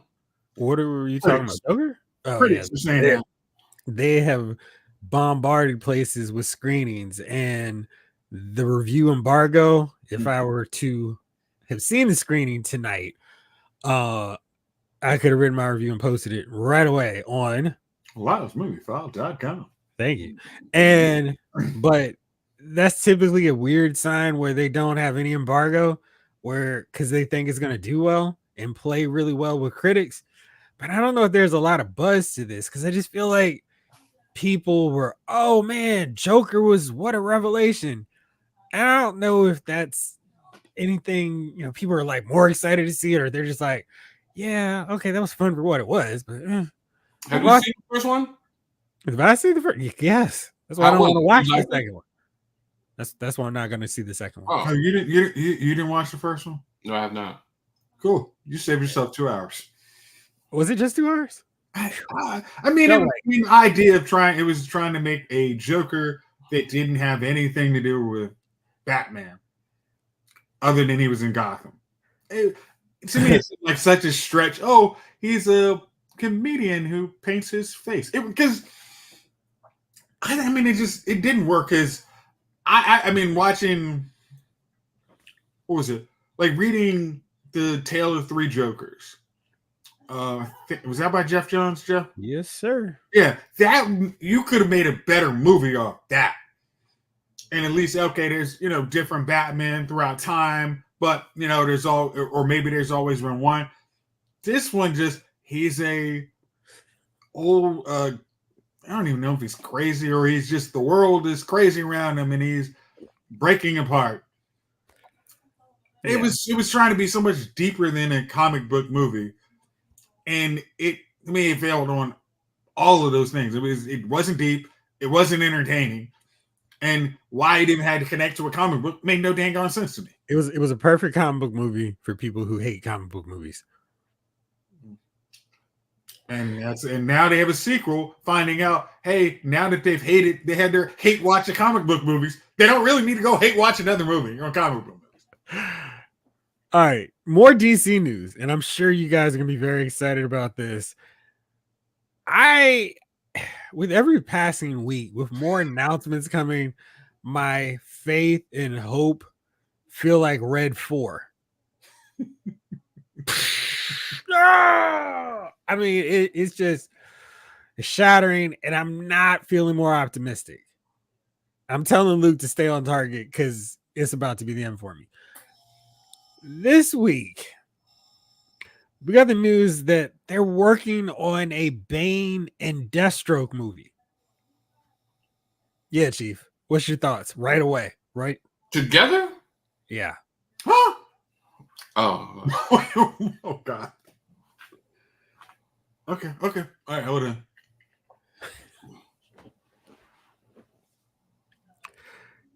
What are you talking about? Joker? Oh, Critics are saying that. They have bombarded places with screenings, and the review embargo. If I were to have seen the screening tonight, I could have written my review and posted it right away on LoudesMovieFile.com. Thank you. And but that's typically a weird sign where they don't have any embargo, where because they think it's going to do well and play really well with critics. But I don't know if there's a lot of buzz to this because I just feel like people were, oh man, Joker was what a revelation. And I don't know if that's anything, people are like more excited to see it, or they're just like, yeah, okay, that was fun for what it was. But have you seen the first one? If I see the first, yes, that's why I don't want to watch the second one. That's why I'm not going to see the second one. Oh, you didn't watch the first one? No, I have not. Cool. You saved yourself 2 hours. Was it just 2 hours? I mean, the idea of trying to make a Joker that didn't have anything to do with Batman, other than he was in Gotham. To me, it's like such a stretch. Oh, he's a comedian who paints his face. Because I mean, it didn't work. Because I mean, watching, what was it? Like reading the Tale of Three Jokers. Was that by Jeff Jones, Jeff? Yes, sir. Yeah, that you could have made a better movie off that. And at least, okay, there's different Batman throughout time, but there's maybe there's always been one. This one he's a old I don't even know if he's crazy or he's just the world is crazy around him and he's breaking apart. Yeah. It was trying to be so much deeper than a comic book movie. And it failed on all of those things. It wasn't deep, it wasn't entertaining. And why it even had to connect to a comic book made no dang on sense to me. It was a perfect comic book movie for people who hate comic book movies. And now they have a sequel, finding out, hey, now that they had their hate watching comic book movies, they don't really need to go hate watch another movie on comic book movies. All right, more DC news, and I'm sure you guys are gonna be very excited about this. With every passing week, with more announcements coming, my faith and hope feel like Red 4. I mean, it's shattering, and I'm not feeling more optimistic. I'm telling Luke to stay on target because it's about to be the end for me. This week, we got the news that they're working on a Bane and Deathstroke movie. Yeah, Chief. What's your thoughts? Right away, right? Together? Yeah. Huh? Oh. Oh, God. Okay. All right, hold on.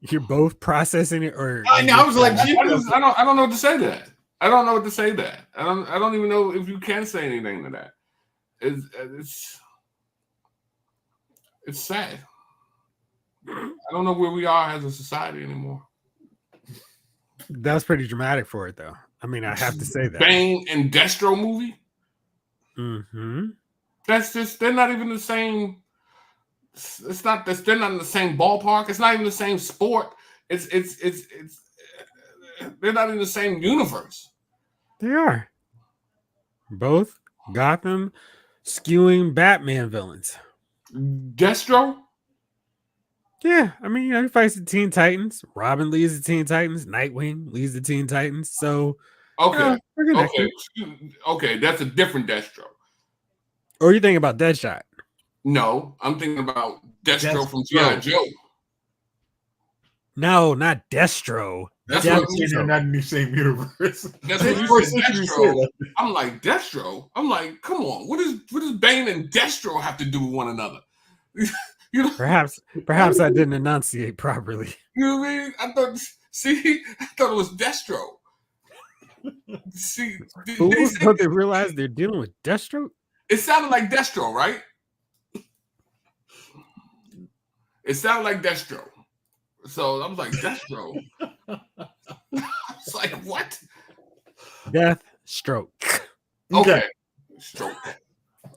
You're both processing it, or I was like, I don't know what to say to that. I don't know what to say to that. I don't even know if you can say anything to that. It's sad. I don't know where we are as a society anymore. That's pretty dramatic for it, though. I mean, I have to say that. Bane and Destro movie. Mm-hmm. That's just they're not even the same. It's not that they're not in the same ballpark. It's not even the same sport. It's they're not in the same universe. They are both Gotham skewing Batman villains. Destro. Yeah, I mean, he fights the Teen Titans. Robin leads the Teen Titans. Nightwing leads the Teen Titans. So, Okay, we're connected. okay, that's a different Destro. Or you think about Deadshot? No, I'm thinking about Destro from Destro. G.I. Joe. No, not Destro. That's They're what you not in the same universe. That's what you said, Destro. I'm like, Destro. I'm like, come on. What does Bane and Destro have to do with one another? You know, Perhaps I didn't enunciate properly. you know what I mean? I thought it was Destro. See, Don't they realize they're dealing with Destro? it sounded like Destro, right? It sounded like Destro. So I was like, Destro. It's like, what? Death stroke. Okay. Stroke.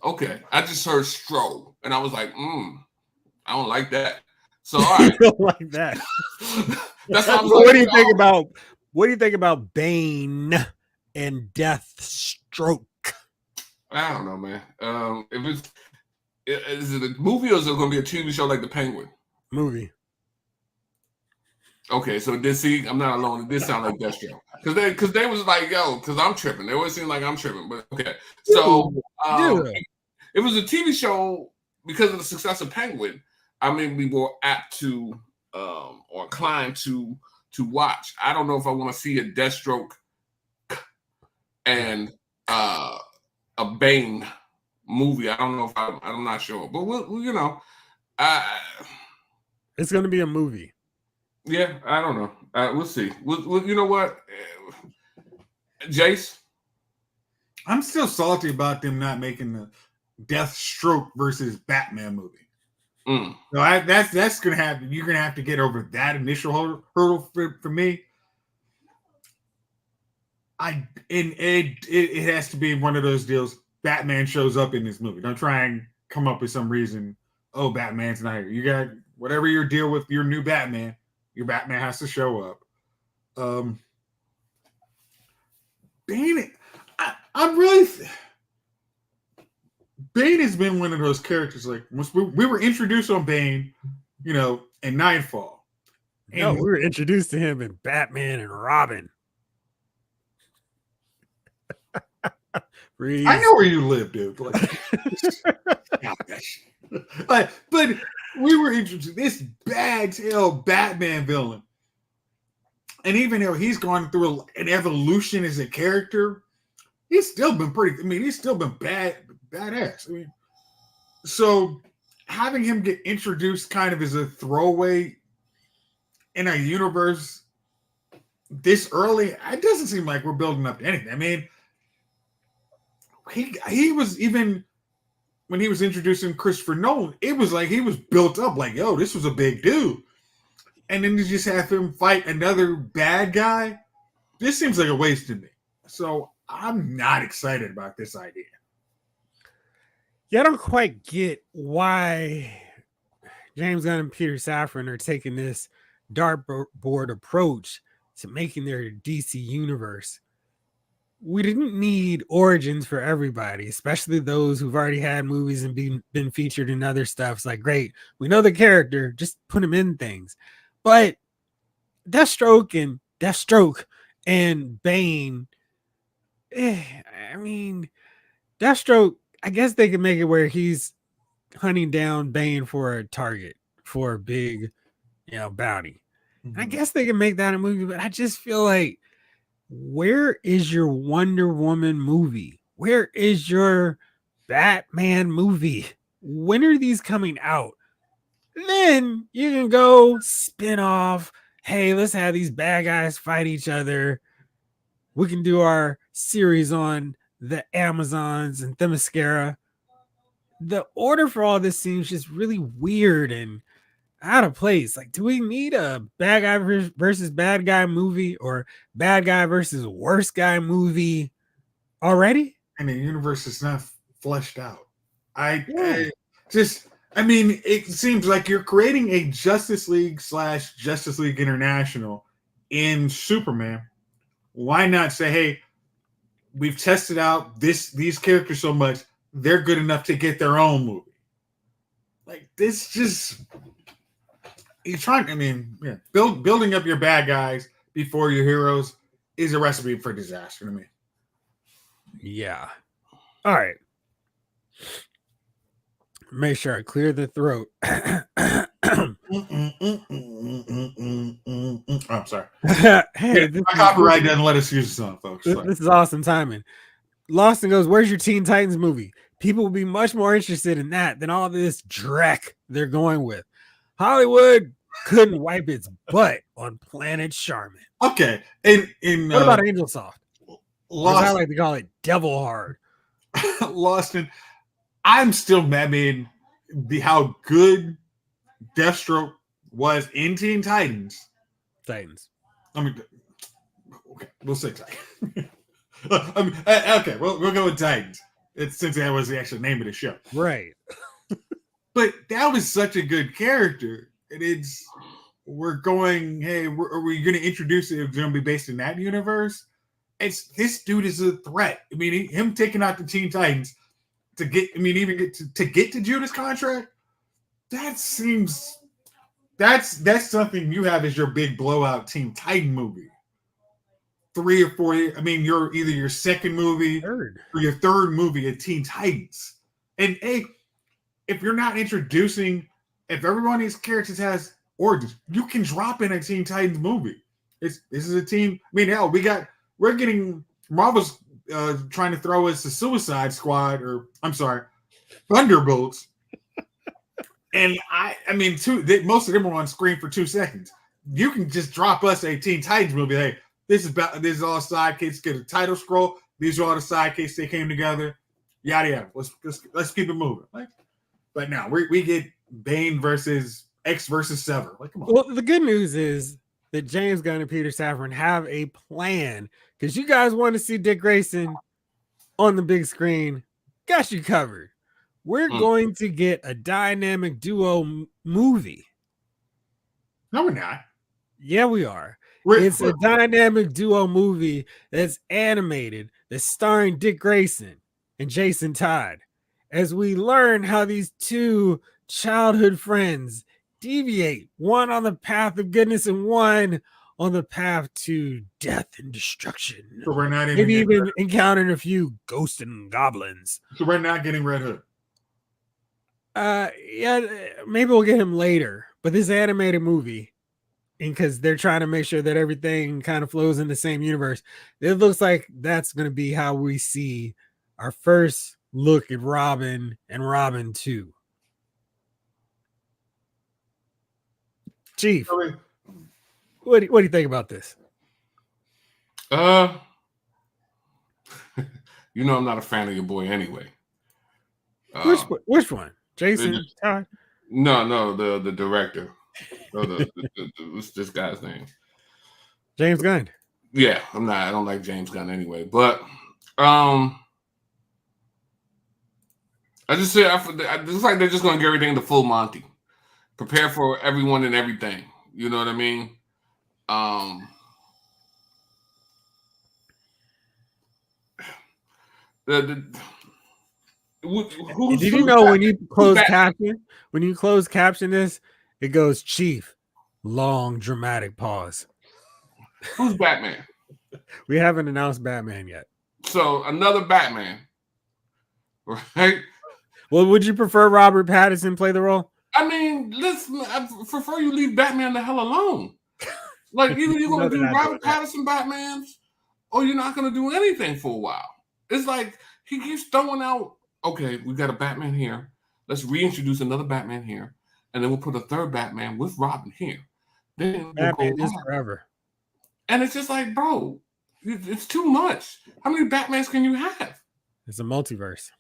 Okay. I just heard stroke. And I was like, I don't like that. So all right. Don't like that. That's what, What do you think about Bane and Death Stroke? I don't know, man. Is it a movie or is it going to be a TV show like The Penguin? Movie. Okay, so I'm not alone. It did sound like Destro. Because they was like, yo, because I'm tripping. They always seem like I'm tripping. But okay. So it was a TV show because of the success of Penguin. I may be more apt to or inclined to watch. I don't know if I want to see a Deathstroke and a Bane movie. I don't know if I'm not sure. But we'll it's going to be a movie. Yeah, I don't know. We'll see. We'll, you know what, Jace? I'm still salty about them not making the Deathstroke versus Batman movie. So that's gonna happen. You're gonna have to get over that initial hurdle for me. It has to be one of those deals. Batman shows up in this movie. Don't try and come up with some reason. Oh, Batman's not here. You got whatever your deal with your new Batman. Your Batman has to show up. Bane, Bane has been one of those characters. Like we were introduced on Bane, in Nightfall. No, we were introduced to him in Batman and Robin. I know where you live, dude. But we were introduced to this bad tail Batman villain. And even though he's gone through an evolution as a character, he's still been he's still been badass. So having him get introduced kind of as a throwaway in a universe this early, it doesn't seem like we're building up to anything. He was, even when he was introducing Christopher Nolan, it was like he was built up like, yo, this was a big dude. And then you just have him fight another bad guy. This seems like a waste to me. So I'm not excited about this idea. Yeah, I don't quite get why James Gunn and Peter Safran are taking this dartboard approach to making their DC universe. We didn't need origins for everybody, especially those who've already had movies and been featured in other stuff. It's like, great, we know the character, just put him in things. But Deathstroke and Bane, Deathstroke, I guess they can make it where he's hunting down Bane for a target, for a big, bounty. Mm-hmm. I guess they can make that a movie, but I just feel like, where is your Wonder Woman movie? Where is your Batman movie? When are these coming out? Then you can go spin off. Hey, let's have these bad guys fight each other. We can do our series on the Amazons and Themyscira. The order for all this seems just really weird and out of place. Like, do we need a bad guy versus bad guy movie or bad guy versus worst guy movie already? And the universe is not fleshed out. It seems like you're creating a Justice League / Justice League International in Superman. Why not say, hey, we've tested out these characters so much, they're good enough to get their own movie. Like, this just... you're trying. I mean, yeah, building up your bad guys before your heroes is a recipe for disaster to me. Yeah. All right. Make sure I clear the throat. I'm sorry. Hey, My copyright doesn't let us use the song, folks. This is awesome timing. Lawson goes, "Where's your Teen Titans movie? People will be much more interested in that than all this dreck they're going with. Hollywood couldn't wipe its butt on Planet Charmin." Okay. What about Angel Soft? Lost, I like to call it Devil Hard. Lost in. I'm still mad. I mean, how good Deathstroke was in Teen Titans. Titans. I mean, okay, we'll say Titans. Okay, we'll go with Titans. Since that was the actual name of the show, right? But that was such a good character, and we're going. Hey, are we going to introduce it? It's going to be based in that universe. This dude is a threat. I mean, him taking out the Teen Titans to get. I mean, even get to Judas Contract. That seems. That's something you have as your big blowout Teen Titan movie. 3 or 4 years. I mean, you're either your second movie or your third movie at Teen Titans. And hey, if you're not introducing, if every one of these characters has origins, you can drop in a Teen Titans movie. This is a team. I mean, hell, we're getting Marvel's trying to throw us the Suicide Squad, or I'm sorry, Thunderbolts. And I mean, most of them are on screen for 2 seconds. You can just drop us a Teen Titans movie. Hey, this is all sidekicks. Get a title scroll. These are all the sidekicks. They came together. Yada yada. Let's keep it moving. But now we get Bane versus X versus Sever. Come on. Well, the good news is that James Gunn and Peter Safran have a plan, because you guys want to see Dick Grayson on the big screen. Got you covered. We're going to get a dynamic duo movie. No, we're not. Yeah, we are. It's a dynamic duo movie that's animated, that's starring Dick Grayson and Jason Todd, as we learn how these two childhood friends deviate, one on the path of goodness and one on the path to death and destruction. So we're not even encountering a few ghosts and goblins. So we're not getting Red Hood. Yeah, maybe we'll get him later, but this animated movie, and because they're trying to make sure that everything kind of flows in the same universe, it looks like that's going to be how we see our first look at Robin and Robin 2. Chief, what do you think about this? You know I'm not a fan of your boy anyway. Which one? Jason Todd? No, the director. What's this guy's name? James Gunn. Yeah, I don't like James Gunn anyway. But I just say it's like they're just gonna get everything to full Monty. Prepare for everyone and everything. You know what I mean? Did you know when you close caption this, it goes Chief, long dramatic pause. Who's Batman? We haven't announced Batman yet. So another Batman, right? Well, would you prefer Robert Pattinson play the role? I mean, I prefer you leave Batman the hell alone. Like either you're gonna do Robert Pattinson Batmans, or you're not gonna do anything for a while. It's like he keeps throwing out. Okay, we got a Batman here. Let's reintroduce another Batman here, and then we'll put a third Batman with Robin here. Then Batman is forever. And it's just like, bro, it's too much. How many Batmans can you have? It's a multiverse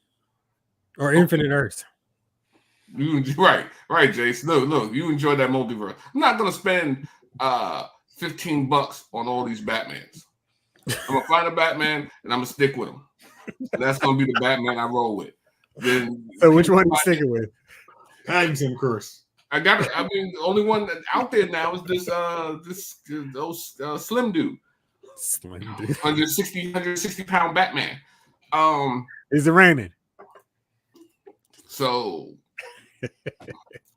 or infinite Earths. Right, Jace. Look, you enjoy that multiverse. I'm not gonna spend $15 on all these Batmans. I'm gonna find a Batman and I'm gonna stick with him. And that's gonna be the Batman I roll with. Then, so which one are you sticking with? Pattinson curse. I mean, the only one out there now is this slim dude. Slim dude. 160 pound Batman. Is it raining? So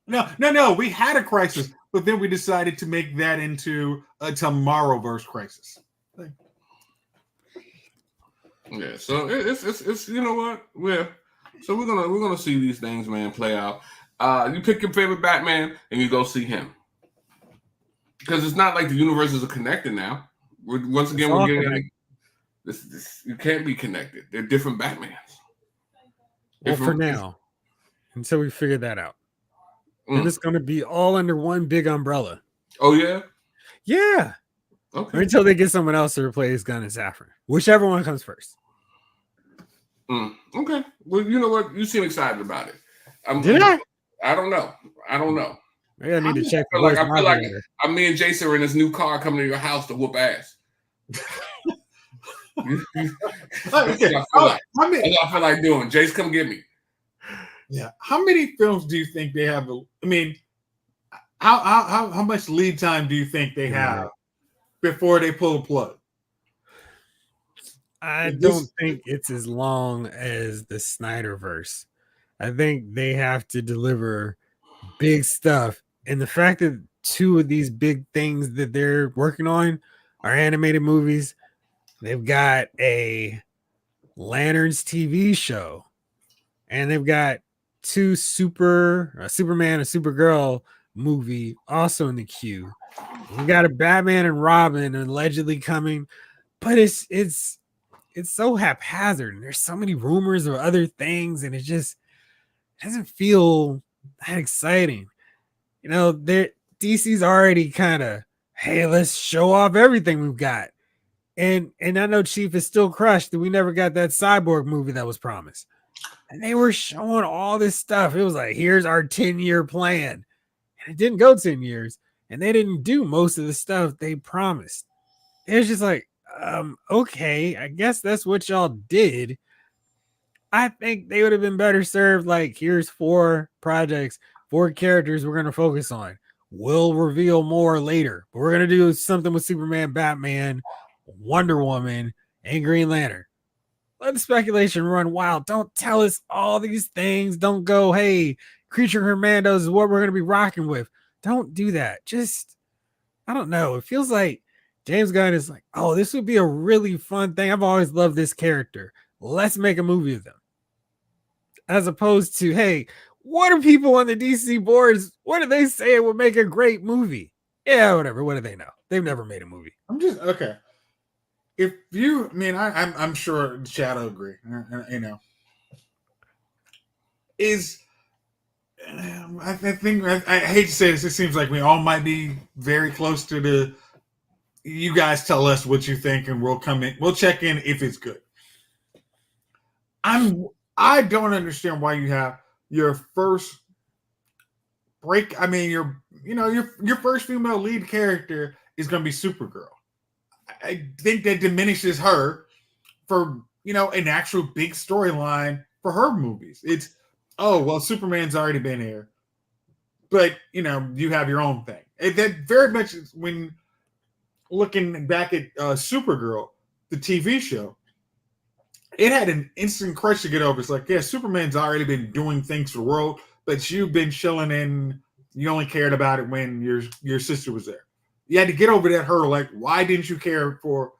No. We had a crisis. but then we decided to make that into a Tomorrowverse crisis. Yeah, so it's you know what? So we're gonna see these things, man, play out. You pick your favorite Batman and you go see him. Because it's not like the universes are connected now. Once again, we're getting like this. You can't be connected. They're different Batmans. Well, for now, until we figure that out, and it's going to be all under one big umbrella. Oh yeah, yeah. Okay. Or until they get someone else to replace Gunn and Safran, whichever one comes first. Okay. Well, you know what? You seem excited about it. Did I? I don't know. Maybe I need to check. I feel like me and Jason are in this new car coming to your house to whoop ass. Okay. I feel like doing. Jason, come get me. Yeah. How many films do you think they have? I mean, how much lead time do you think they have before they pull the plug? I don't think it's as long as the Snyderverse. I think they have to deliver big stuff. And the fact that two of these big things that they're working on are animated movies, they've got a Lanterns TV show, and they've got two Superman and Supergirl movie also in the queue. We got a Batman and Robin allegedly coming, but it's so haphazard, and there's so many rumors of other things, and it just doesn't feel that exciting. You know, DC's already kind of, hey, let's show off everything we've got. And I know Chief is still crushed that we never got that Cyborg movie that was promised. And they were showing all this stuff. It was like, here's our 10-year plan. And it didn't go 10 years. And they didn't do most of the stuff they promised. It was just like, okay, I guess that's what y'all did. I think they would have been better served. Like, here's 4 projects, 4 characters we're going to focus on. We'll reveal more later, but we're going to do something with Superman, Batman, Wonder Woman, and Green Lantern. Let the speculation run wild. Don't tell us all these things. Don't go, hey, Creature Commandos is what we're going to be rocking with. Don't do that. Just, I don't know. It feels like James Gunn is like, oh, this would be a really fun thing. I've always loved this character. Let's make a movie of them. As opposed to, hey, what are people on the DC boards? What do they say would make a great movie? Yeah, whatever. What do they know? They've never made a movie. I'm just okay. If you, I mean, I'm sure Shadow agree. You know, I think I hate to say this. It seems like we all might be very close to the. You guys tell us what you think, and we'll come in. We'll check in if it's good. I don't understand why you have your first break. I mean, your first female lead character is going to be Supergirl. I think that diminishes her for, an actual big storyline for her movies. It's, oh, well, Superman's already been here, but, you have your own thing. That very much when looking back at Supergirl, the TV show, it had an instant crush to get over. It's like, yeah, Superman's already been doing things for the world, but you've been chilling in. You only cared about it when your sister was there. You had to get over that hurdle. Like, why didn't you care for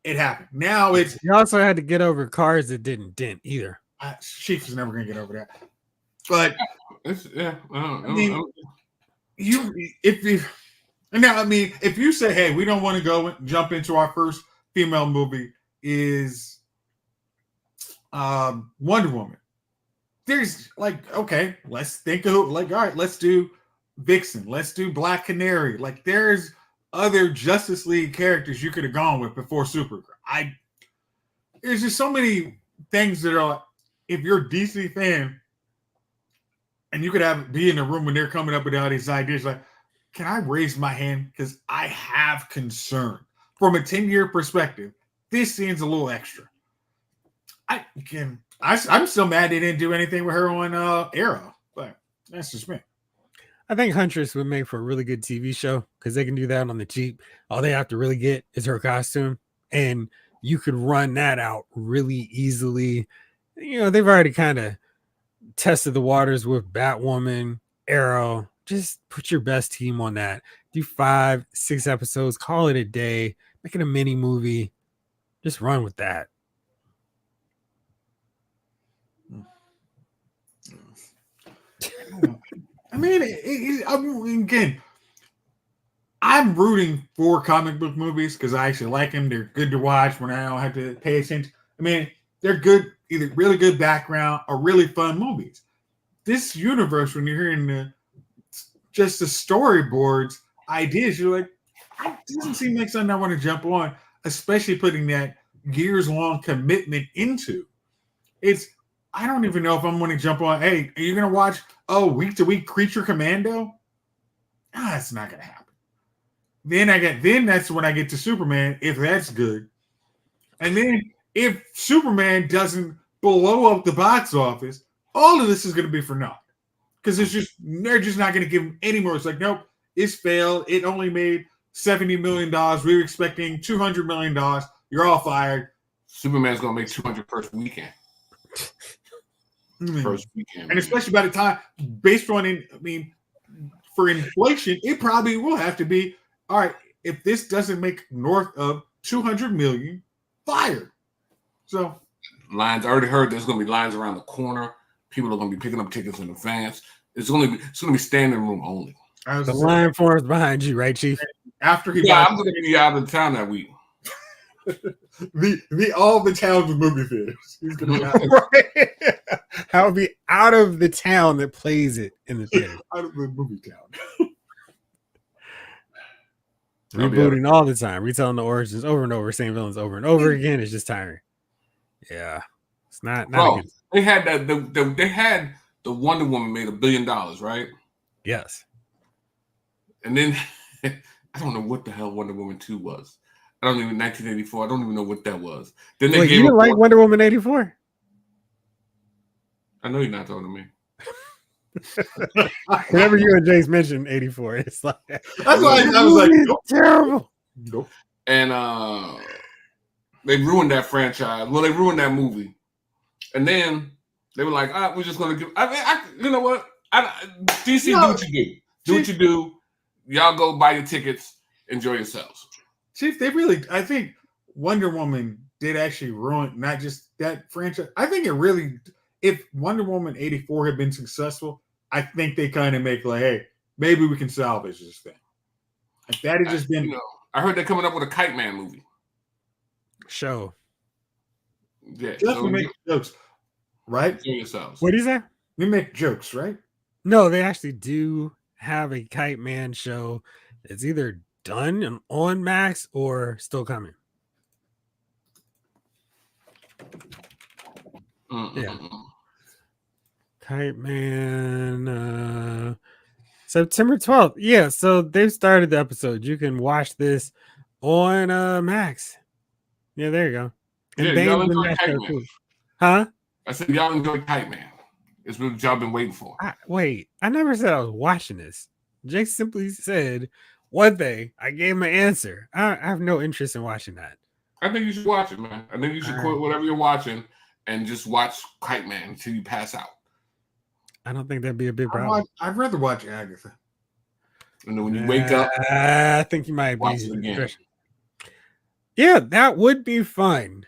it happened? Now it's. You also had to get over cars that didn't dent either. Chief is never going to get over that. But if you say, hey, we don't want to go jump into our first female movie is Wonder Woman. There's like, okay, let's think of all right, let's do Vixen, let's do Black Canary. Like, there's other Justice League characters you could have gone with before Supergirl. There's just so many things that are, if you're a DC fan and you could be in the room when they're coming up with all these ideas, like, can I raise my hand? Because I have concern. From a 10-year perspective, this seems a little extra. I'm still mad they didn't do anything with her on Arrow, but that's just me. I think Huntress would make for a really good TV show because they can do that on the cheap. All they have to really get is her costume, and you could run that out really easily. They've already kind of tested the waters with Batwoman, Arrow, just put your best team on that. Do 5, 6 episodes, call it a day, make it a mini movie. Just run with that. I mean, again, I'm rooting for comic book movies because I actually like them. They're good to watch when I don't have to pay attention. I mean, they're good, either really good background or really fun movies. This universe, when you're hearing just the storyboards, ideas, you're like, it doesn't seem like something I want to jump on, especially putting that years-long commitment into. I don't even know if I'm going to jump on, hey, are you going to watch, week-to-week Creature Commando? It's not going to happen. Then that's when I get to Superman, if that's good. And then if Superman doesn't blow up the box office, all of this is going to be for naught. Because they're just not going to give him any more. It's like, nope, it's failed. It only made $70 million. We were expecting $200 million. You're all fired. Superman's going to make 200 first weekend. First weekend. And especially by the time, based on, for inflation, it probably will have to be, all right, if this doesn't make north of 200 million, fired. So lines, I already heard there's going to be lines around the corner. People are going to be picking up tickets in advance. It's going to be standing room only. The line forms behind you, right, Chief? After I'm going to be out of town that week. All the towns with movie theaters. He's going to be right. I'll be out of the town that plays it in the theater. Out of the movie town. Rebooting all the time, retelling the origins over and over, same villains over and over again. It's just tiring. Yeah, it's not. Bro, they had that. They had the Wonder Woman made $1 billion, right? Yes. And then I don't know what the hell Wonder Woman 2 was. I don't even 1984. I don't even know what that was. Then they you didn't like Wonder Woman 84? I know you're not talking to me. Whenever you and Jace mentioned 84, it's like that's why I was like, nope. Terrible. Nope. And they ruined that franchise. Well, they ruined that movie. And then they were like, we're just gonna give. You know what? DC, do what you do. Do what you do. Y'all go buy your tickets. Enjoy yourselves. Chief, I think Wonder Woman did actually ruin not just that franchise. I think it really, if Wonder Woman 84 had been successful, I think they kind of make like, hey, maybe we can salvage this thing. Like that had just been. I heard they're coming up with a Kite Man movie. Show. Yeah. Just to make jokes, right? Enjoy yourselves. What is that? We make jokes, right? No, they actually do have a Kite Man show. It's either done on Max or still coming. Yeah. Kite Man, September 12th. Yeah, so they've started the episode. You can watch this on Max. Yeah, there you go. And y'all enjoy Kite Man. Huh? I said y'all enjoy Kite Man. It's what y'all been waiting for. I never said I was watching this. Jake simply said one thing. I gave him an answer. I have no interest in watching that. I think you should watch it, man. I think you should quit whatever you're watching and just watch Kite Man until you pass out. I don't think that'd be a big problem. I'd rather watch Agatha. And then when you wake up, I think you might watch it again. Yeah, that would be fun.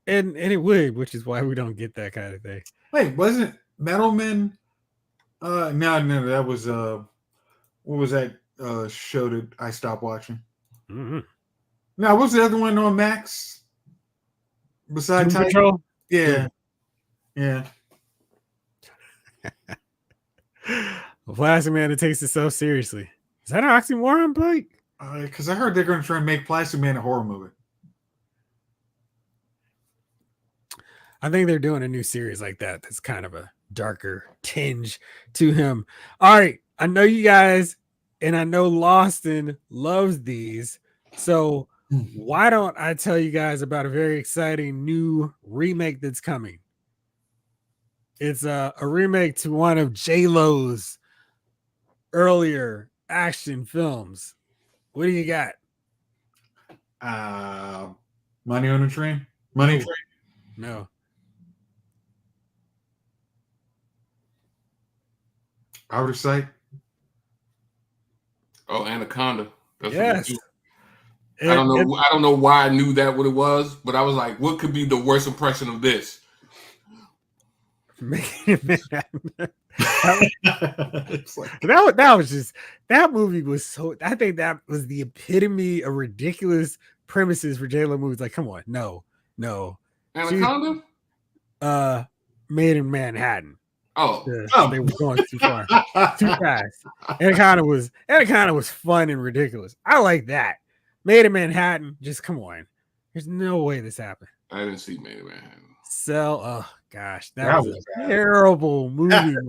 And it would, which is why we don't get that kind of thing. Wait, wasn't Metal Men? No, that was what was that show that I stopped watching? Mm-hmm. Now, what's the other one on Max? Besides Doom Patrol? Yeah. A Plastic Man that takes itself seriously. Is that an oxymoron, Blake? Because I heard they're going to try and make Plastic Man a horror movie. I think they're doing a new series like that. That's kind of a darker tinge to him. All right. I know you guys, and I know Lawson loves these. So why don't I tell you guys about a very exciting new remake that's coming? It's a remake to one of J-Lo's earlier action films. What do you got? Money on the Train? Money Train? No. Outer Sight? Anaconda. That's what Yes. I don't know. I don't know why I knew that what it was, but I was like, what could be the worst impression of this? It's like, that was just, that movie was so, I think that was the epitome of ridiculous premises for J-Lo movies. Like, come on, no. Anaconda? Made in Manhattan. Oh. They were going too far, too fast. Anaconda was fun and ridiculous. I like that. Made in Manhattan, just come on. There's no way this happened. I didn't see Made in Manhattan. Oh gosh, that was a terrible movie. I don't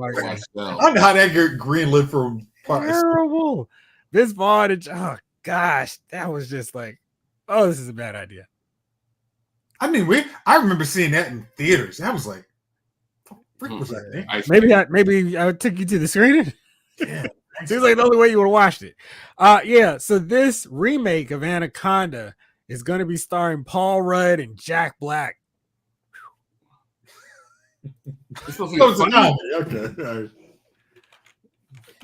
know how that green lived for terrible. Vince Vaughn, oh gosh, that was just like, oh, this is a bad idea. I mean, I remember seeing that in theaters. That was like, what frick was that? Maybe I took you to the screening. Yeah. Seems like the only way you would have watched it. Yeah. So this remake of Anaconda is going to be starring Paul Rudd and Jack Black. It's supposed to be funny. Okay.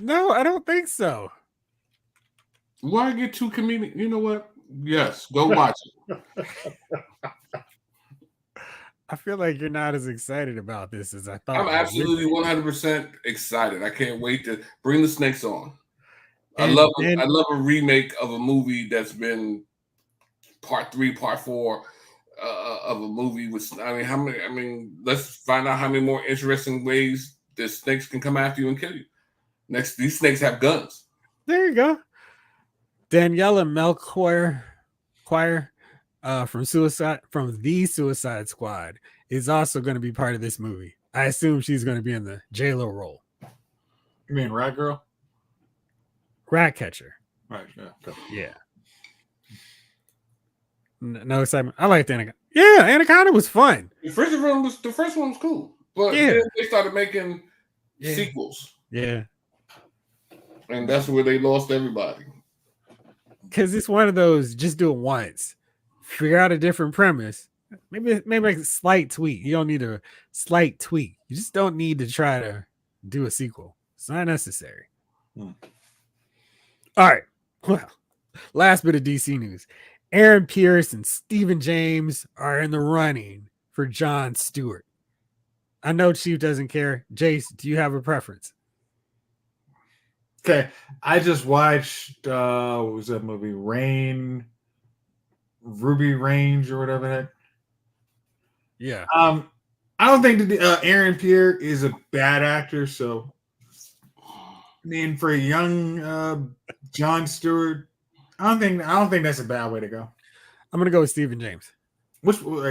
No, I don't think so. Why get too comedic? You know what? Yes, go watch it. I feel like you're not as excited about this as I thought. I'm absolutely 100% excited. I can't wait to bring the snakes on. I love a remake of a movie that's been part 3, part 4 of a movie. Let's find out how many more interesting ways the snakes can come after you and kill you. Next, these snakes have guns. There you go. Daniela Melchior from the Suicide Squad is also going to be part of this movie. I assume she's going to be in the J-Lo role. You mean Rat Girl? Ratcatcher. Right. Yeah. Okay. Yeah. No excitement. I liked Anaconda. Yeah, Anaconda was fun. The first one was cool, but then they started making sequels. Yeah. And that's where they lost everybody. Because it's one of those, just do it once. Figure out a different premise. Maybe make a slight tweak. You don't need a slight tweak. You just don't need to try to do a sequel. It's not necessary. All right. Well, last bit of DC news. Aaron Pierce and Stephen James are in the running for Jon Stewart. I know Chief doesn't care. Jace, do you have a preference? Okay, I just watched what was that movie? Ruby Range or whatever that. Yeah. I don't think that Aaron Pierre is a bad actor. So, I mean, for a young Jon Stewart, I don't think that's a bad way to go. I'm gonna go with Stephen James.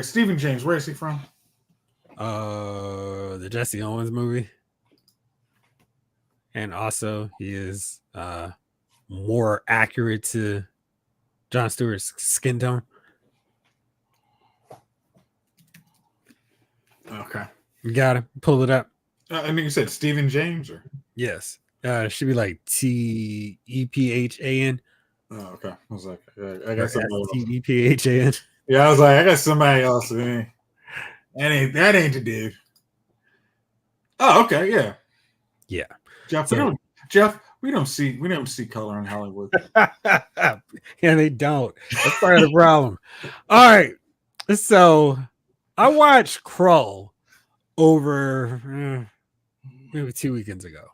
Stephen James? Where is he from? The Jesse Owens movie. And also, he is more accurate to Jon Stewart's skin tone. Okay. You got to pull it up. I mean, you said Stephen James, or? Yes. Should be like Tephan. Oh, okay. I was like, I got somebody else. Tephan. Yeah, I was like, I got somebody else. That ain't the dude. Oh, okay. Yeah. Yeah. Jeff, we don't see color in Hollywood. Yeah, they don't. That's part of the problem. All right. So I watched Krull over maybe 2 weekends ago.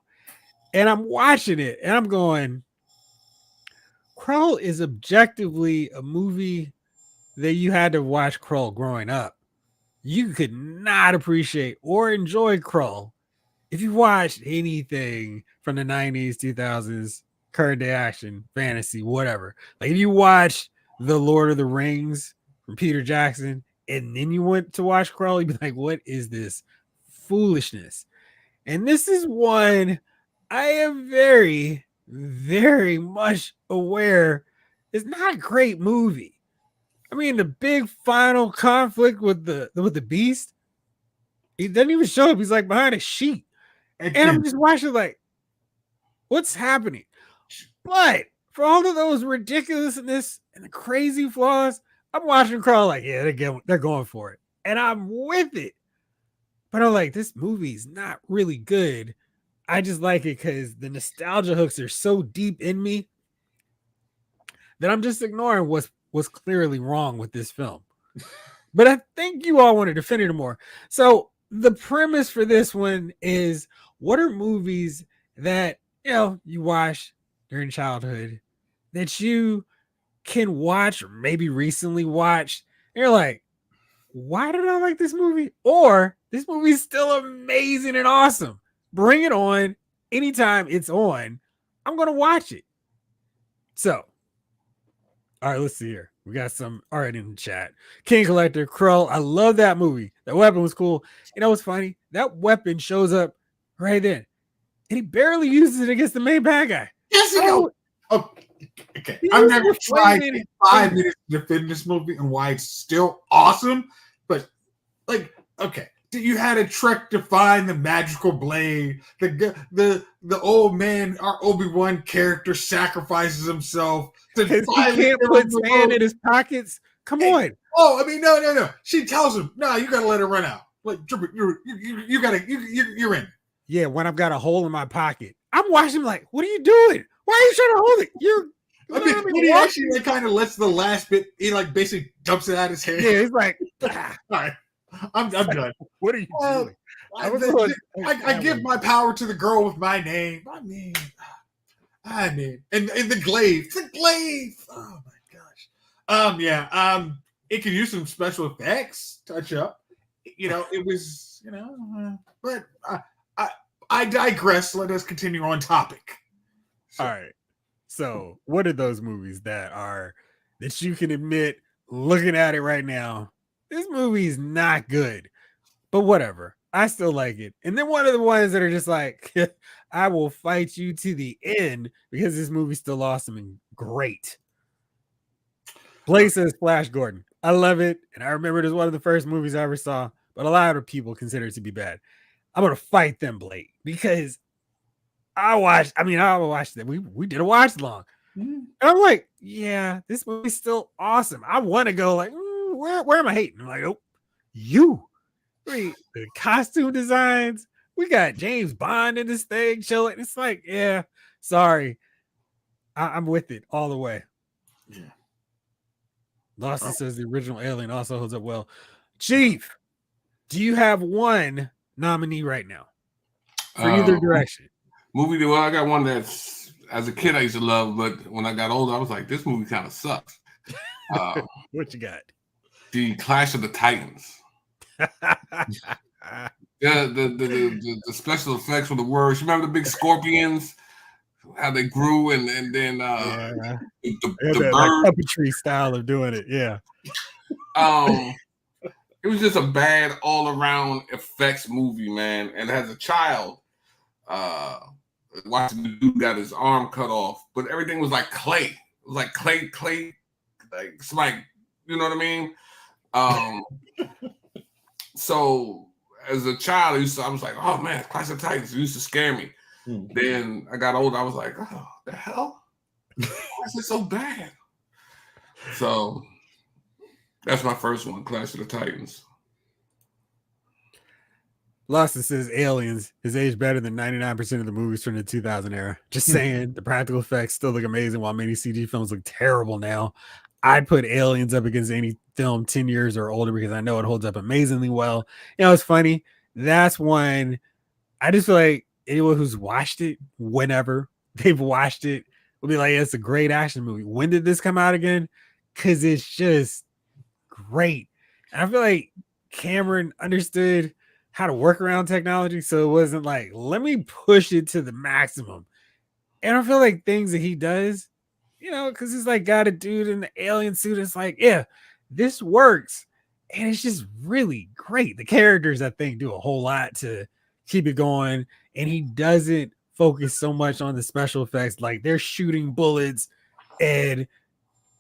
And I'm watching it and I'm going, Krull is objectively a movie that you had to watch Krull growing up. You could not appreciate or enjoy Krull if you watched anything from the 90s, 2000s, current day action, fantasy, whatever. Like if you watch The Lord of the Rings from Peter Jackson and then you went to watch Krull, you'd be like, what is this foolishness? And this is one I am very, very much aware is not a great movie. I mean, the big final conflict with the beast, he doesn't even show up. He's like behind a sheet. And I'm just watching like, what's happening? But for all of those ridiculousness and the crazy flaws, I'm watching Krull like, yeah, they're going for it. And I'm with it. But I'm like, this movie's not really good. I just like it because the nostalgia hooks are so deep in me that I'm just ignoring was clearly wrong with this film. But I think you all want to defend it more. So the premise for this one is, what are movies that you watch during childhood that you can watch or maybe recently watched, and you're like, why did I like this movie? Or this movie is still amazing and awesome. Bring it on anytime it's on. I'm gonna watch it. So, all right, let's see here. We got some already in the chat. King Collector, Krull. I love that movie. That weapon was cool. You know what's funny? That weapon shows up right then, and he barely uses it against the main bad guy. Yes, he Oh, goes. Okay. he I've uses never it way tried in in 5 minutes to defend this movie and why it's still awesome. But like, okay, you had a trek to find the magical blade. The old man, our Obi-Wan character, sacrifices himself to because he finally can't get put on the sand road. in his pockets. Come Hey, on. Oh, I mean, no. She tells him, "No, you gotta let it run out. Like, you gotta, you're in." Yeah, when I've got a hole in my pocket, I'm watching him like, what are you doing? Why are you trying to hold it? You're I mean, when he actually like, kind of lets the last bit, he like basically dumps it out of his hand. yeah, he's like, ah, All right, I'm done. what are you doing? I give my power to the girl with my name. I mean, and the glaive, Oh my gosh. It could use some special effects, touch up. It was, but I digress. Let us continue on topic. All right. So, what are those movies that you can admit, looking at it right now, this movie is not good, but whatever. I still like it. And then one of the ones that are just like, I will fight you to the end because this movie's still awesome and great. Blaze says Flash Gordon. I love it. And I remember it as one of the first movies I ever saw, but a lot of people consider it to be bad. I'm going to fight them, Blake, because I watched it. We did a watch along. And I'm like, yeah, this movie's still awesome. I want to go like, where am I hating? I'm like, oh, you. The costume designs. We got James Bond in this thing chilling. It's like, yeah, sorry. I'm with it all the way. Yeah. Lawson says the original Alien also holds up well. Chief, do you have one nominee right now for either direction? Movie, well, I got one that's, as a kid I used to love, but when I got older, I was like, this movie kind of sucks. What you got? The Clash of the Titans. Yeah, the special effects with the words. Remember the big scorpions? How they grew and then the bird like puppetry style of doing it. Yeah. It was just a bad all around effects movie, man. And as a child, watching the dude got his arm cut off, but everything was like clay. It was like clay, like it's like, you know what I mean? So as a child, I was like, oh man, Clash of Titans. It used to scare me. Then I got older. I was like, oh, the hell? Why is it so bad? So that's my first one, Clash of the Titans. Lawson says Aliens is aged better than 99% of the movies from the 2000 era. Just saying, the practical effects still look amazing while many CG films look terrible now. I'd put Aliens up against any film 10 years or older because I know it holds up amazingly well. It's funny. That's one I just feel like anyone who's watched it, whenever they've watched it, will be like, it's a great action movie. When did this come out again? Because it's just great. And I feel like Cameron understood how to work around technology, so it wasn't like, let me push it to the maximum. And I feel like things that he does, because he's like got a dude in the alien suit. It's like, yeah, this works. And it's just really great. The characters, I think, do a whole lot to keep it going. And he doesn't focus so much on the special effects. Like they're shooting bullets and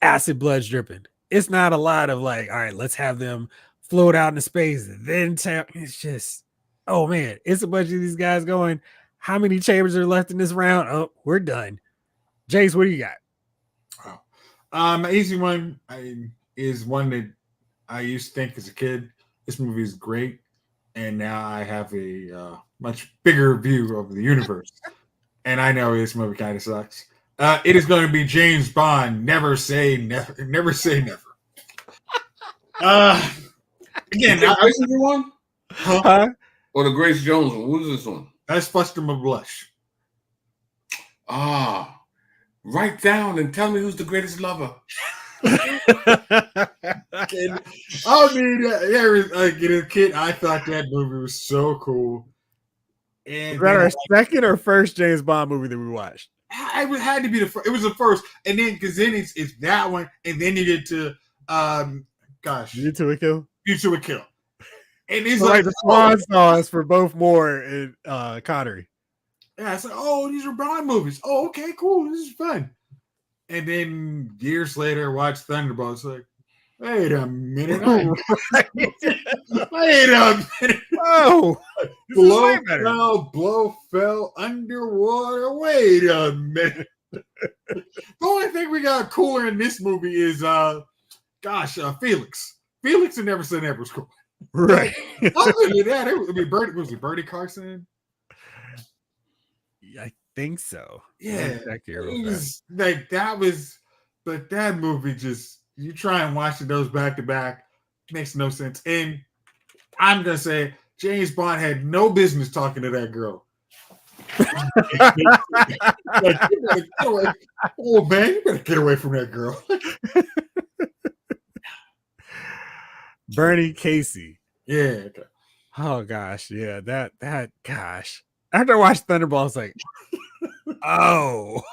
acid blood's dripping. It's not a lot of like, all right, let's have them float out into space and then tap. It's just, oh man, it's a bunch of these guys going, how many chambers are left in this round? Oh, we're done. Jace, what do you got? My easy one is one that I used to think as a kid, this movie is great. And now I have a much bigger view of the universe. And I know this movie kind of sucks. It is going to be James Bond. Never say never. Never say never. Again, Is that Grace one? Huh? Or the Grace Jones one? What is this one? That's Buster my Blush. Write down and tell me who's the greatest lover. I mean, like a kid, I thought that movie was so cool. And Is that our second or first James Bond movie that we watched? It had to be the first. It was the first, and then because then it's that one, and then you get to You Two a Kill. You Two a Kill, and it's So like the swan songs for both Moore and Connery. Yeah, it's like, oh, these are Bond movies. Oh, okay, cool. This is fun. And then years later, watch Thunderball. It's like, wait a minute. Wait a minute. Oh, blow fell underwater. Wait a minute. The only thing we got cooler in this movie is, Felix. Felix and Never Say Never was cool. Right. Other than that, was it Bertie Carson? I think so. Yeah, it was like that was, but that movie just you try and watch those back to back makes no sense. And I'm gonna say James Bond had no business talking to that girl. Oh man, you better get away from that girl. Bernie Casey. Yeah. Oh gosh, yeah. That gosh. After I watched Thunderball, I was like, oh.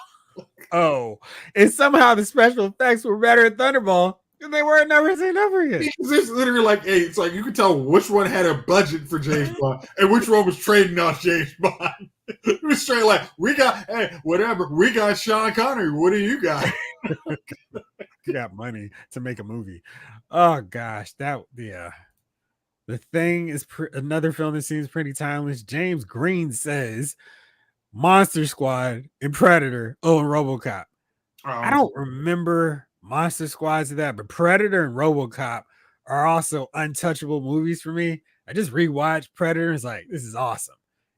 And somehow the special effects were better at Thunderball than they were at Never Say Never yet. It's literally like, hey, it's like you can tell which one had a budget for James Bond and which one was trading off James Bond. It was straight like, we got Sean Connery. What do you got? You got money to make a movie. Oh gosh, The Thing is another film that seems pretty timeless. James Green says Monster Squad and Predator. Oh, and RoboCop. I don't remember Monster Squads of that, but Predator and RoboCop are also untouchable movies for me. I just rewatched Predator. It's like, this is awesome.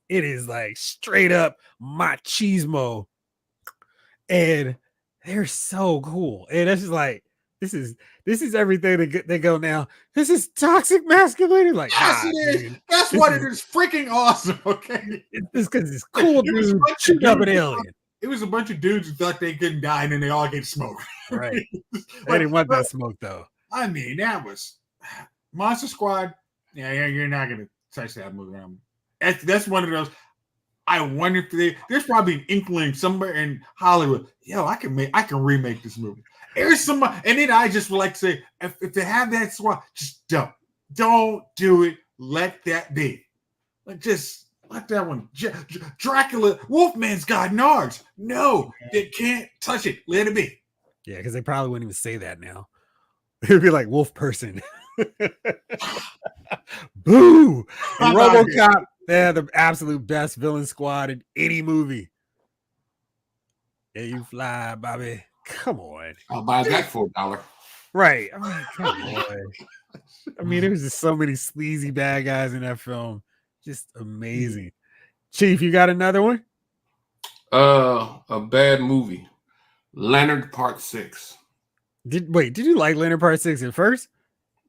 It is like straight up machismo. And they're so cool. And it's just like, this is everything that they go now. This is toxic masculinity. Like, yes, it is. Dude, that's what it is. Freaking awesome. Okay, it's because it's cool, dude. Shoot up an alien. It was a bunch of dudes who thought they couldn't die, and then they all get smoked. Right. I didn't want that smoke though. I mean, that was Monster Squad. Yeah, you're not gonna touch that movie. That's one of those. I wonder if there's probably an inkling somewhere in Hollywood. Yo, I can remake this movie. There's somebody, and then I just would like to say, if they have that squad, just don't do it. Let that be. Like, just let that one. Dracula, Wolfman's got nards. No, they can't touch it. Let it be. Yeah, because they probably wouldn't even say that now. It'd be like Wolf Person. Boo! And RoboCop, they're the absolute best villain squad in any movie. Yeah, you fly, Bobby. Come on. I'll buy that for $1. Right. I'm like, come on. I mean, there was just so many sleazy bad guys in that film. Just amazing. Chief, you got another one? A bad movie. Leonard Part 6. Did you like Leonard Part 6 at first?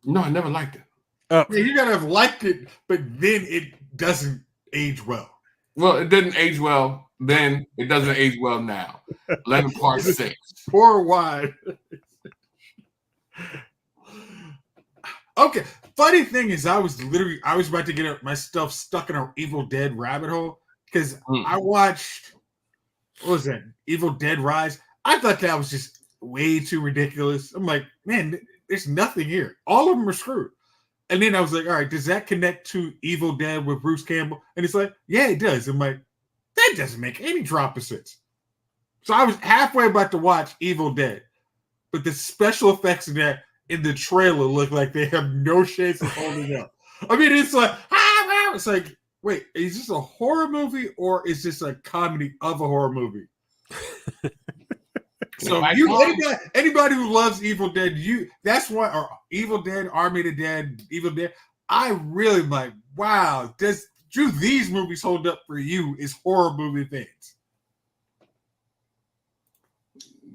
No, I never liked it. Yeah, you gotta have liked it, but then it doesn't age well. Well, it didn't age well then. It doesn't age well now. Leonard Part 6. Poor wide. Okay. Funny thing is, I was about to get myself stuck in an Evil Dead rabbit hole because I watched, what was that? Evil Dead Rise. I thought that was just way too ridiculous. I'm like, man, there's nothing here. All of them are screwed. And then I was like, all right, does that connect to Evil Dead with Bruce Campbell? And it's like, yeah, it does. I'm like, that doesn't make any drop of sense. So I was halfway about to watch Evil Dead, but the special effects in the trailer look like they have no chance of holding up. I mean, it's like, wait, is this a horror movie or is this a comedy of a horror movie? So anybody who loves Evil Dead, that's what, or Evil Dead, Army of the Dead, Evil Dead. I really like, wow, do these movies hold up for you as horror movie fans?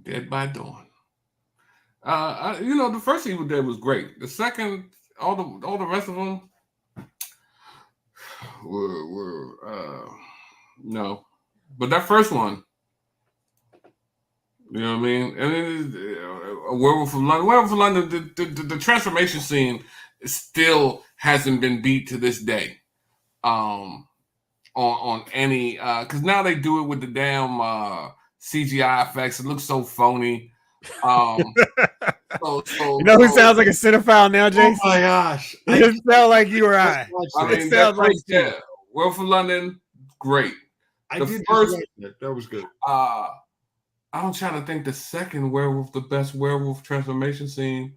Dead by Dawn. The first Evil Dead was great. The second, all the rest of them were no. But that first one, you know what I mean? And a Werewolf of London. Werewolf of London, the transformation scene still hasn't been beat to this day. On any because now they do it with the damn CGI effects. It looks so phony. You know who sounds like a cinephile now, Jason? Oh my gosh! It sounds like you or I. I mean, sounds like Werewolf of London, great. The first that was good. I'm trying to think the second werewolf, the best werewolf transformation scene.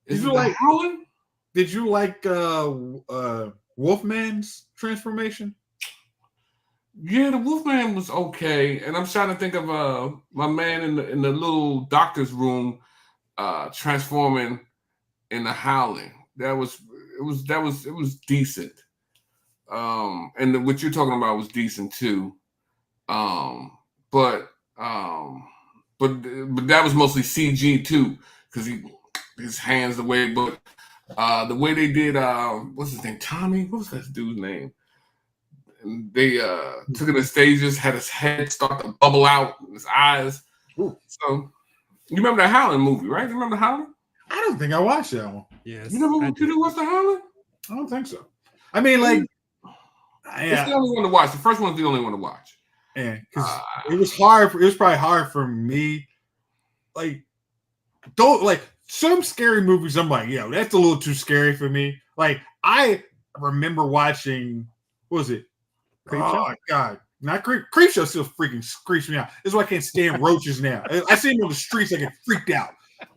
Did you like Howling? Did you like Wolfman's transformation? Yeah, the Wolfman was okay, and I'm trying to think of my man in the little doctor's room transforming in the Howling. It was decent. And what you're talking about was decent too. But that was mostly CG too, because his hands the way. But the way they did, what's his name? Tommy. What was that dude's name? And they took it to stages, had his head start to bubble out, his eyes. Ooh. So you remember the Howling movie, right? You remember the Howling? I don't think I watched that one. Yes. You never watched the Howling? I don't think so. I mean, like, it's the only one to watch. The first one's the only one to watch. Yeah, because it was hard. It was probably hard for me. Like, some scary movies. I'm like, that's a little too scary for me. Like, I remember watching. What was it? Creepshow? Oh God, not Creepshow. Still freaking creeps me out. This is why I can't stand roaches now. I see them on the streets, I get freaked out.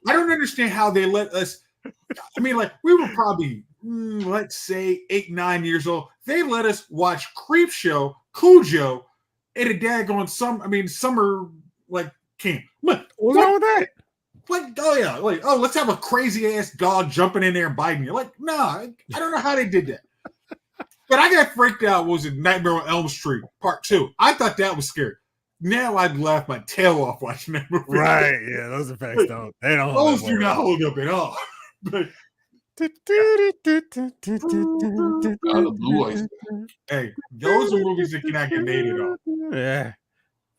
I don't understand how they let us. I mean, like, we were probably let's say 8-9 years old. They let us watch Creepshow, Cujo, at a daggone summer like camp. What's wrong with that? Like, let's have a crazy ass dog jumping in there and biting you. Like, nah, I don't know how they did that. But I got freaked out. Was it Nightmare on Elm Street Part 2? I thought that was scary. Now I'd laugh my tail off watching that movie. Right? Yeah, those effects don't. They don't. Those do not hold up at all. But hey, those are movies that cannot get dated on. Yeah.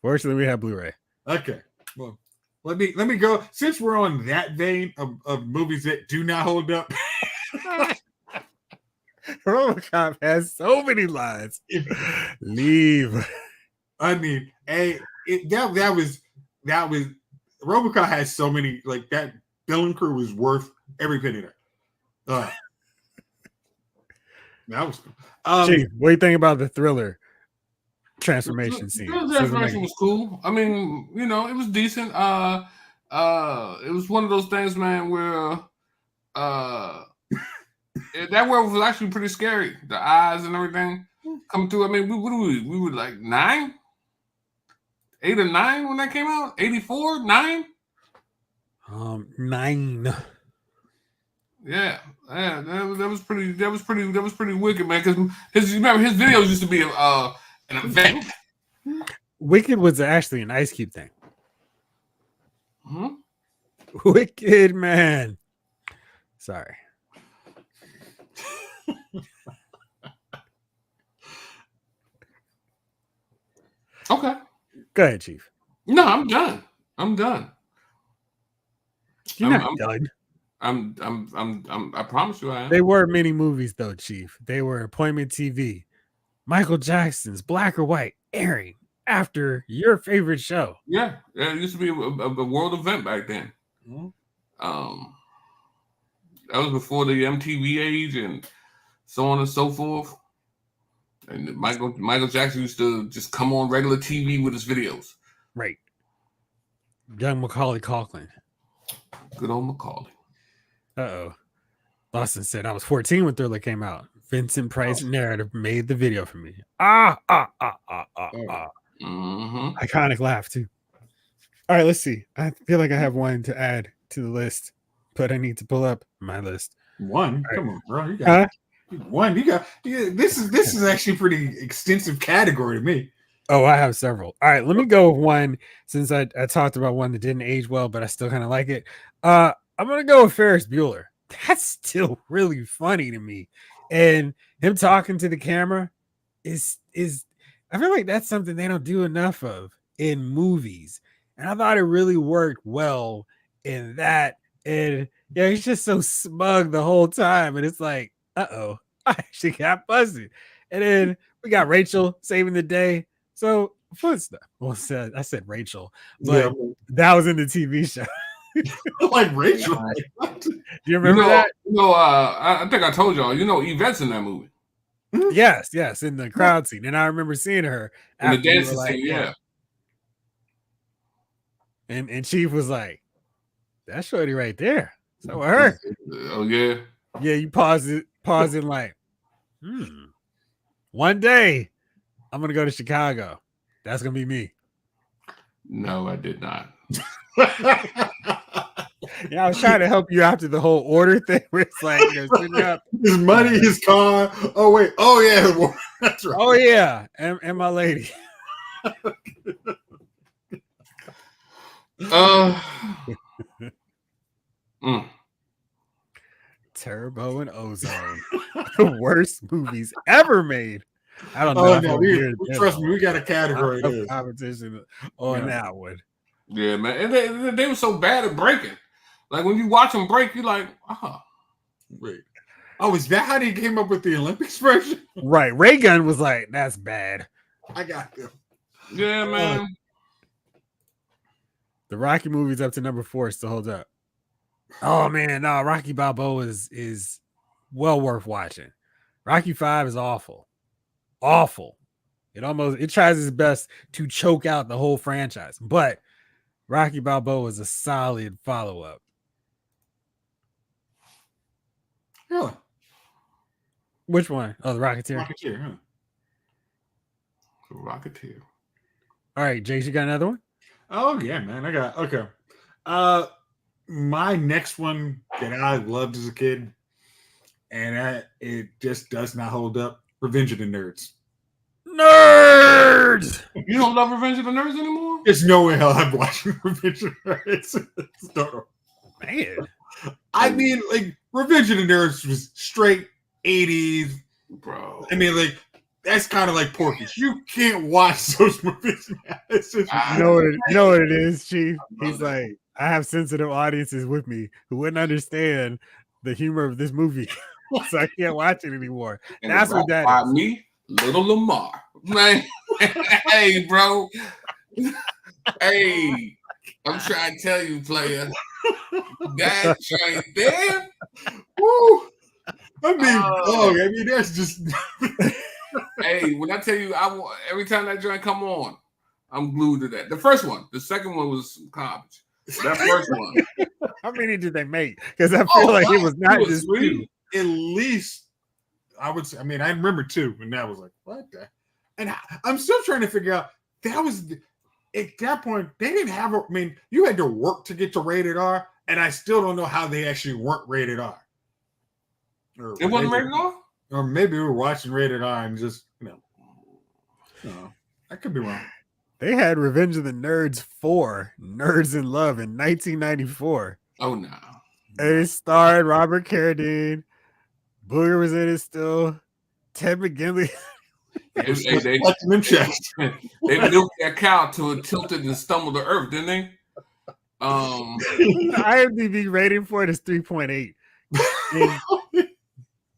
Fortunately, we have Blu-ray. Okay. Well, let me go. Since we're on that vein of movies that do not hold up. RoboCop has so many lines. Leave. I mean, that was RoboCop has so many, like, that villain crew was worth every penny there. That was Chief, what do you think about the Thriller transformation scene? The transformation was cool. I mean, it was decent. It was one of those things, man, where that werewolf was actually pretty scary. The eyes and everything coming through. I mean, we were like 9, 8 or 9 when that came out. 84, 9. 9. Yeah, that was pretty wicked, man. Because his videos used to be an event. Wicked was actually an Ice Cube thing. Hmm? Wicked, man. Sorry. Okay. Go ahead, Chief. No, I'm done. You're not done. I promise you I am. They were many movies though, Chief. They were Appointment TV, Michael Jackson's Black or White, airing after your favorite show. Yeah, it used to be a world event back then. Mm-hmm. That was before the MTV age and so on and so forth. And Michael Jackson used to just come on regular TV with his videos. Right. Young Macaulay Culkin. Good old Macaulay. Uh-oh. Lawson said, I was 14 when Thriller came out. Vincent Price narrative made the video for me. Mm-hmm. Iconic laugh, too. All right, let's see. I feel like I have one to add to the list, but I need to pull up my list. One? Right. Come on, bro. You got one. This is actually a pretty extensive category to me. Oh, I have several. All right, let me go with one since I talked about one that didn't age well, but I still kind of like it. I'm gonna go with Ferris Bueller. That's still really funny to me. And him talking to the camera is I feel like that's something they don't do enough of in movies. And I thought it really worked well in that. And yeah, he's just so smug the whole time. And it's like, uh-oh, I actually got busted. And then we got Rachel saving the day. So footstuff. Well, I said Rachel, but that was in the TV show. Like Rachel. Do you remember that? I think I told y'all. Yvette's in that movie. Yes, in the crowd scene, and I remember seeing her in the dancing scene. Yeah. And Chief was like, "That's shorty right there." So her. Oh yeah. Yeah, you pause it, like, one day I'm gonna go to Chicago. That's gonna be me. No, I did not. Yeah, I was trying to help you after the whole order thing where it's like, sitting up. His money, his car. Oh, wait. Oh, yeah. That's right. Oh, yeah. And my lady. Turbo and Ozone. The worst movies ever made. I don't know. Oh, no, trust me, we got a category there. Competition on that one. Yeah, man. And they were so bad at breaking. Like when you watch them break, you're like, wait. Oh, is that how they came up with the Olympics version? Right. Ray Gun was like, that's bad. I got them. Yeah, man. The Rocky movies up to number 4 still holds up. Oh man, no, Rocky Balboa is well worth watching. Rocky 5 is awful. Awful. It tries its best to choke out the whole franchise, but Rocky Balboa is a solid follow-up. Really? Which one? Oh, the Rocketeer. Rocketeer, huh? The Rocketeer. All right, Jace, you got another one? Oh yeah, man. Okay. My next one that I loved as a kid, and it just does not hold up. Revenge of the Nerds. Nerds! You don't love Revenge of the Nerds anymore? There's no way hell I'm watching Revenge of the Nerds. Man. I mean, like, Revenge of the Nerds was straight 80s. Bro. I mean, like, that's kind of like Porky's. You can't watch those movies now. It's just, you know what it is, Chief? He's like, I have sensitive audiences with me who wouldn't understand the humor of this movie. So I can't watch it anymore. And that's what that is. Me, Little Lamar. Man. Hey, bro. Hey, I'm trying to tell you, player. That right there. Woo. I mean, that's just. Hey, when I tell you, every time that joint come on, I'm glued to that. The first one, the second one was garbage. That first one. How many did they make? Because I feel like it was not just 2. At least, I would say. I mean, I remember 2, and that was like, what the? And I'm still trying to figure out. That was at that point they didn't have. I mean, you had to work to get to rated R, and I still don't know how they actually weren't rated R. It wasn't rated R. Or maybe we were watching rated R and just, I could be wrong. They had Revenge of the Nerds 4, Nerds in Love in 1994. Oh, no. It starred Robert Carradine. Booger was in it still. Ted McGinley. They milked that cow till it tilted and stumbled to earth, didn't they? The IMDb rating for it is 3.8.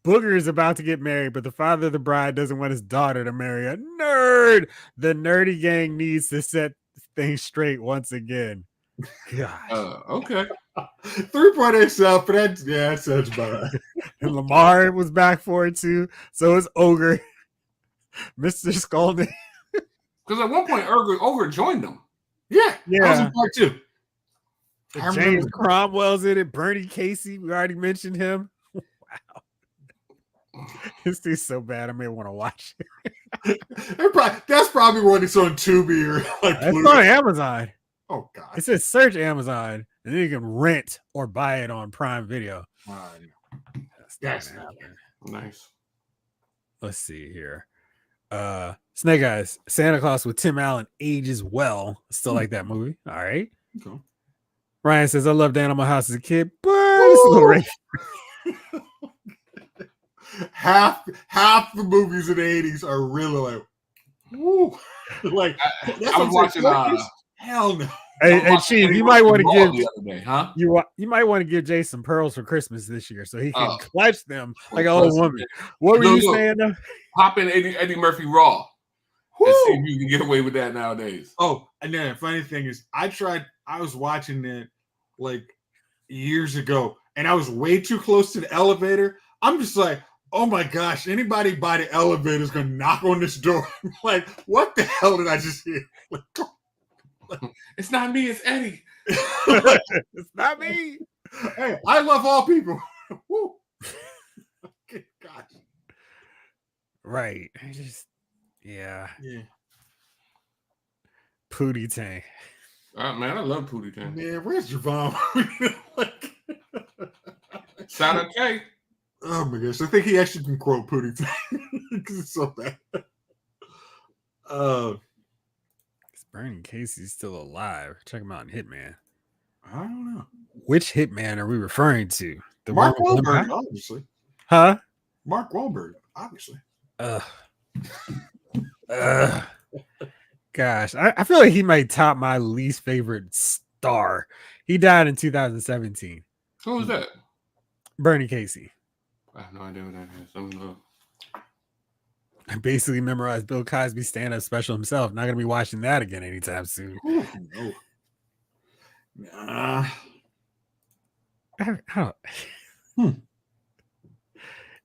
Booger is about to get married, but the father of the bride doesn't want his daughter to marry a nerd. The nerdy gang needs to set things straight once again. Gosh. Okay. 3.8 south, but that sounds about right. And Lamar was back for it too. So is Ogre. Mr. Scolding. Because at one point, Ogre joined them. Yeah. I was in part 2. James Cromwell's in it. Bernie Casey, we already mentioned him. Wow. This is so bad. I may want to watch it. That's probably when it's on Tubi or like. It's on Amazon. Oh God! It says search Amazon, and then you can rent or buy it on Prime Video. That's nice. Let's see here. Snake Eyes, Santa Claus with Tim Allen ages well. Still like that movie. All right. Okay. Ryan says, I loved Animal House as a kid, but it's a little racy. half the movies in the 80s are really like, woo. Like I was watching hell no. Hey, Chief, you might want to give the other day, huh? you might want to give Jay some pearls for Christmas this year so he can clutch them like an Well, old woman. What were you saying? Pop in Eddie Murphy Raw. And see if you can get away with that nowadays. Oh, and then the funny thing is, I was watching it like years ago, and I was way too close to the elevator. I'm just like, oh my gosh, anybody by the elevator is going to knock on this door. Like, what the hell did I just hear? Like, it's not me, it's Eddie. It's not me. Hey, I love all people. Woo. Gosh. Right. Yeah. Pootie Tang. Man, I love Pootie Tang. Man, where's Javon? Shout out K. Oh my gosh, I think he actually can quote Pootie Tang because it's so bad. Bernie Casey's still alive. Check him out in Hitman. I don't know. Which Hitman are we referring to? The Mark one with Wahlberg, obviously. Huh? Mark Wahlberg, obviously. Gosh, I feel like he might top my least favorite star. He died in 2017. Who was that? Bernie Casey. I have no idea what that is. I basically memorized Bill Cosby's stand-up special himself. Not gonna be watching that again anytime soon. Ooh, no. Nah.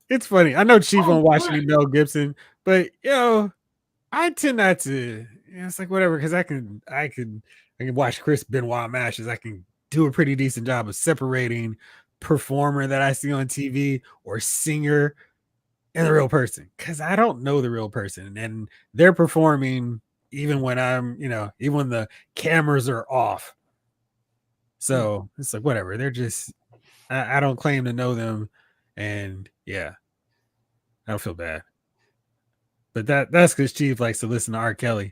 It's funny. I know Chief won't watch any Mel Gibson, but I tend not to. It's like whatever, because I can watch Chris Benoit matches. I can do a pretty decent job of separating performer that I see on TV or singer and the real person, because I don't know the real person, and they're performing even when I'm, even when the cameras are off. So it's like whatever. They're just, I don't claim to know them, and I don't feel bad. But that's because Chief likes to listen to R. Kelly.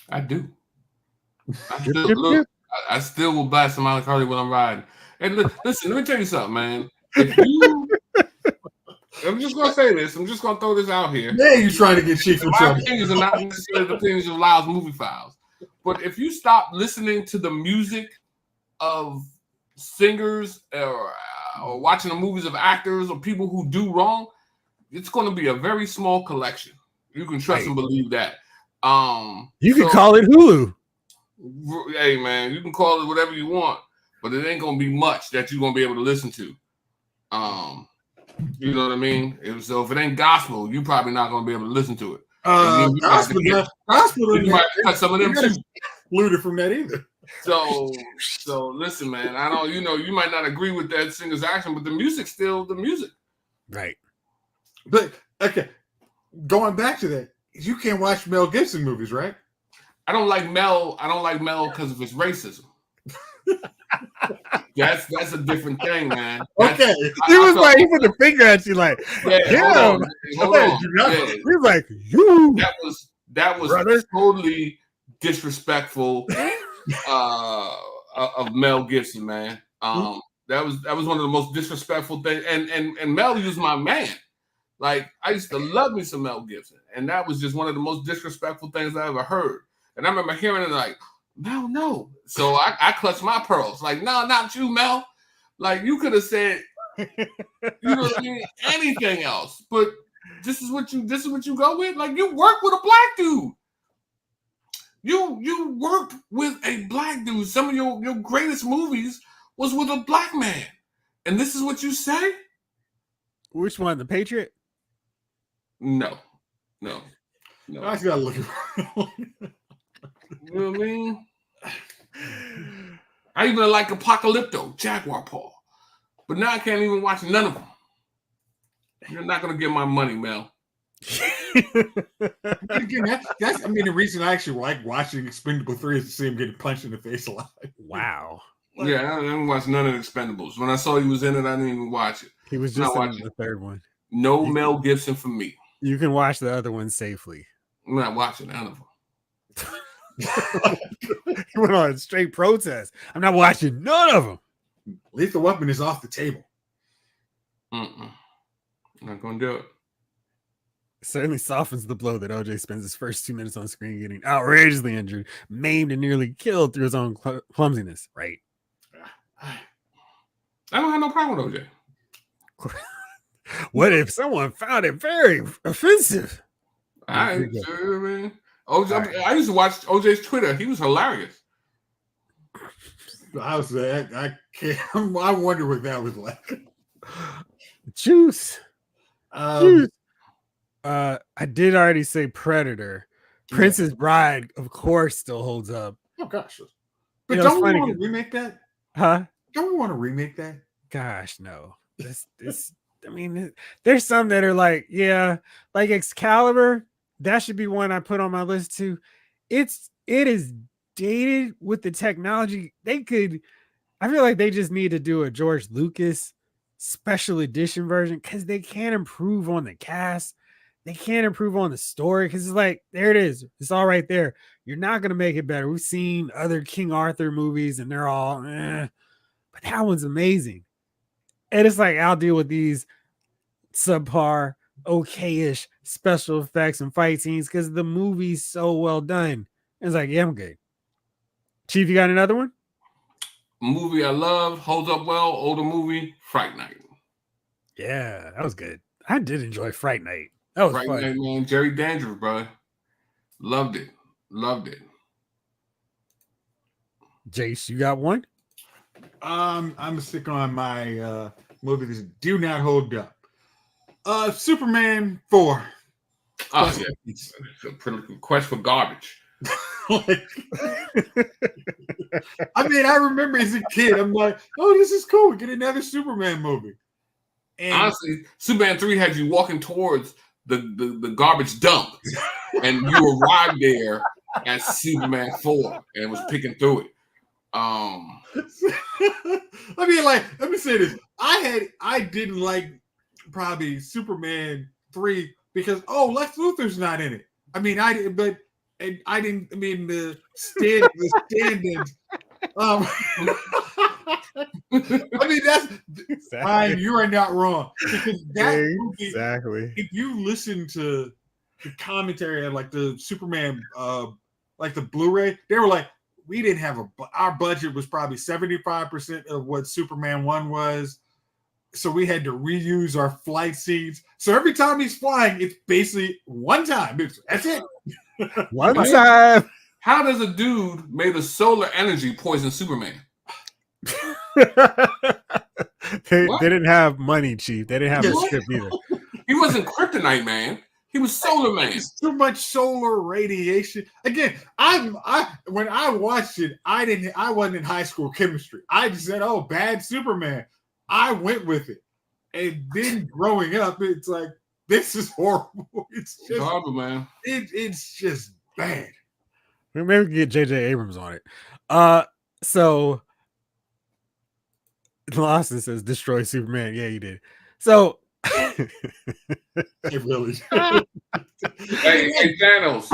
I do. I still will buy some R. Kelly when I'm riding. And listen, let me tell you something, man. I'm just gonna say this. I'm just gonna throw this out here. Yeah, you're trying to get Chief in trouble. My opinions are not necessarily the opinions of Lyle's Movie Files. But if you stop listening to the music of singers or watching the movies of actors or people who do wrong, it's going to be a very small collection. You can trust and believe that. You can call it Hulu. Hey, man, you can call it whatever you want, but it ain't going to be much that you're going to be able to listen to. You know what I mean? So if it ain't gospel, you're probably not going to be able to listen to it. Gospel, you might cut some of them too. Excluded from that either. So listen, man. I don't, you might not agree with that singer's action, but the music's still the music, right? But okay, going back to that, you can't watch Mel Gibson movies, right? I don't like Mel because of his racism. That's a different thing, man. Okay, he put the finger at you like, hold on. He's like, you. That was brother. Totally disrespectful of Mel Gibson, man. That was one of the most disrespectful things. And Mel was my man. Like, I used to love me some Mel Gibson, and that was just one of the most disrespectful things I ever heard. And I remember hearing it like, Mel, no. So I clutched my pearls. Like, no, not you, Mel. Like, you could have said, you know what I mean, anything else. But this is what you go with? Like, you work with a black dude. You worked with a black dude. Some of your greatest movies was with a black man. And this is what you say? Which one? The Patriot? No. I just gotta look around. You know what I mean? I even like Apocalypto, Jaguar Paw. But now I can't even watch none of them. You're not going to get my money, Mel. Again, that's the reason I actually like watching Expendable 3 is to see him getting punched in the face a lot. Wow. Yeah, I didn't watch none of the Expendables. When I saw he was in it, I didn't even watch it. He was just in the third one. No Mel Gibson for me. You can watch the other one safely. I'm not watching none of them. He went on straight protest. I'm not watching none of them. Lethal Weapon is off the table. I'm not gonna do it. Certainly softens the blow that OJ spends his first 2 minutes on screen getting outrageously injured, maimed, and nearly killed through his own clumsiness. Right. I don't have no problem with OJ. What if someone found it very offensive? I ain't sure, man. OJ, I used to watch OJ's Twitter. He was hilarious. I can't. I wonder what that was like. Juice. Juice. I did already say Predator. Princess Bride, of course, still holds up. Oh gosh. But don't we want to remake that? Huh? Don't we want to remake that? Gosh, no. This I mean, there's some that are like, yeah, like Excalibur. That should be one I put on my list too. It is dated with the technology. I feel like they just need to do a George Lucas special edition version because they can't improve on the cast. They can't improve on the story because it's like, there it is. It's all right there. You're not going to make it better. We've seen other King Arthur movies and they're all, but that one's amazing. And it's like, I'll deal with these subpar, okay-ish special effects and fight scenes because the movie's so well done. It's like, yeah, I'm good. Chief, you got another one? Movie I love, holds up well, older movie, Fright Night. Yeah, that was good. I did enjoy Fright Night. That was Fright fun. Night, man. Jerry Dandridge, bro. Loved it. Jace, you got one? I'm gonna stick on my movie that do not hold up. Superman 4. Oh, yeah. It's a quest for garbage. I mean, I remember as a kid, I'm like, oh, this is cool. Get another Superman movie. And honestly, Superman 3 had you walking towards the garbage dump, and you arrived there as Superman 4 and was picking through it. I mean, like, let me say this. I didn't like probably Superman 3 because Lex Luthor's not in it. I mean, the stand-ins. I mean, that's fine. You are not wrong because that movie, exactly. If you listen to the commentary and like the Superman, like the Blu-ray, they were like, we didn't have our budget was probably 75% of what Superman 1 was. So we had to reuse our flight scenes. So every time he's flying, it's basically one time. That's it. One time. How does a dude made of solar energy poison Superman? They didn't have money, Chief. They didn't have a script either. He wasn't Kryptonite Man. He was Solar Man. It's too much solar radiation. Again, when I watched it, I wasn't in high school chemistry. I just said, "Oh, bad Superman." I went with it, and then growing up, it's like this is horrible. It's just horrible, man. It's just bad. Maybe we can get J.J. Abrams on it. So Lawson says destroy Superman. Yeah, you did. So it really. hey, Thanos.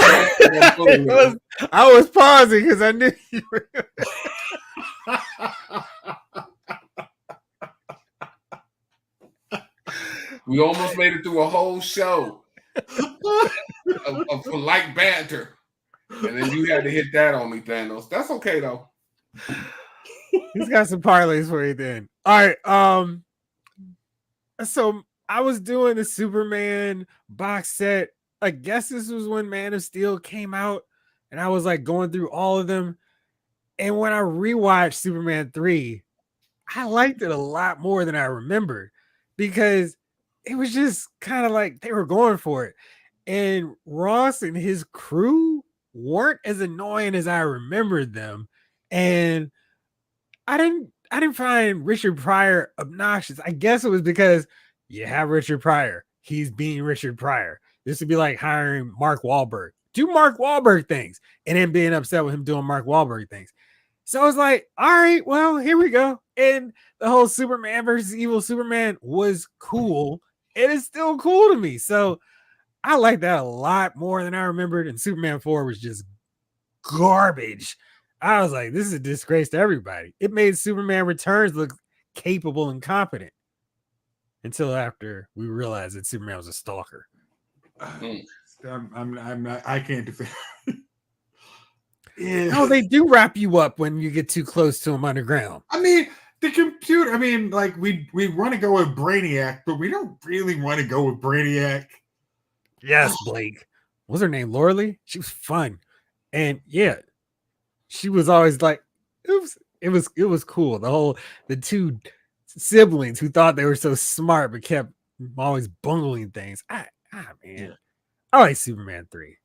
I was pausing because I knew you were. We almost made it through a whole show of polite banter. And then you had to hit that on me, Thanos. That's okay, though. He's got some parlays for you then. All right. So I was doing the Superman box set. I guess this was when Man of Steel came out. And I was like going through all of them. And when I rewatched Superman 3, I liked it a lot more than I remembered because it was just kind of like they were going for it. And Ross and his crew weren't as annoying as I remembered them. And I didn't find Richard Pryor obnoxious. I guess it was because you have Richard Pryor. He's being Richard Pryor. This would be like hiring Mark Wahlberg. Do Mark Wahlberg things and then being upset with him doing Mark Wahlberg things. So I was like, all right, well, here we go. And the whole Superman versus evil Superman was cool. It is still cool to me. So I like that a lot more than I remembered. And Superman 4 was just garbage. I was like, this is a disgrace to everybody. It made Superman Returns look capable and competent until after we realized that Superman was a stalker. I'm not, I can't defend. Yeah. No, they do wrap you up when you get too close to him underground. I mean, the computer. I mean, like we want to go with Brainiac, but we don't really want to go with Brainiac. Yes, Blake. What's her name? Laura Lee? She was fun. And yeah, she was always like, it was cool. The two siblings who thought they were so smart but kept always bungling things. Man. I like Superman 3.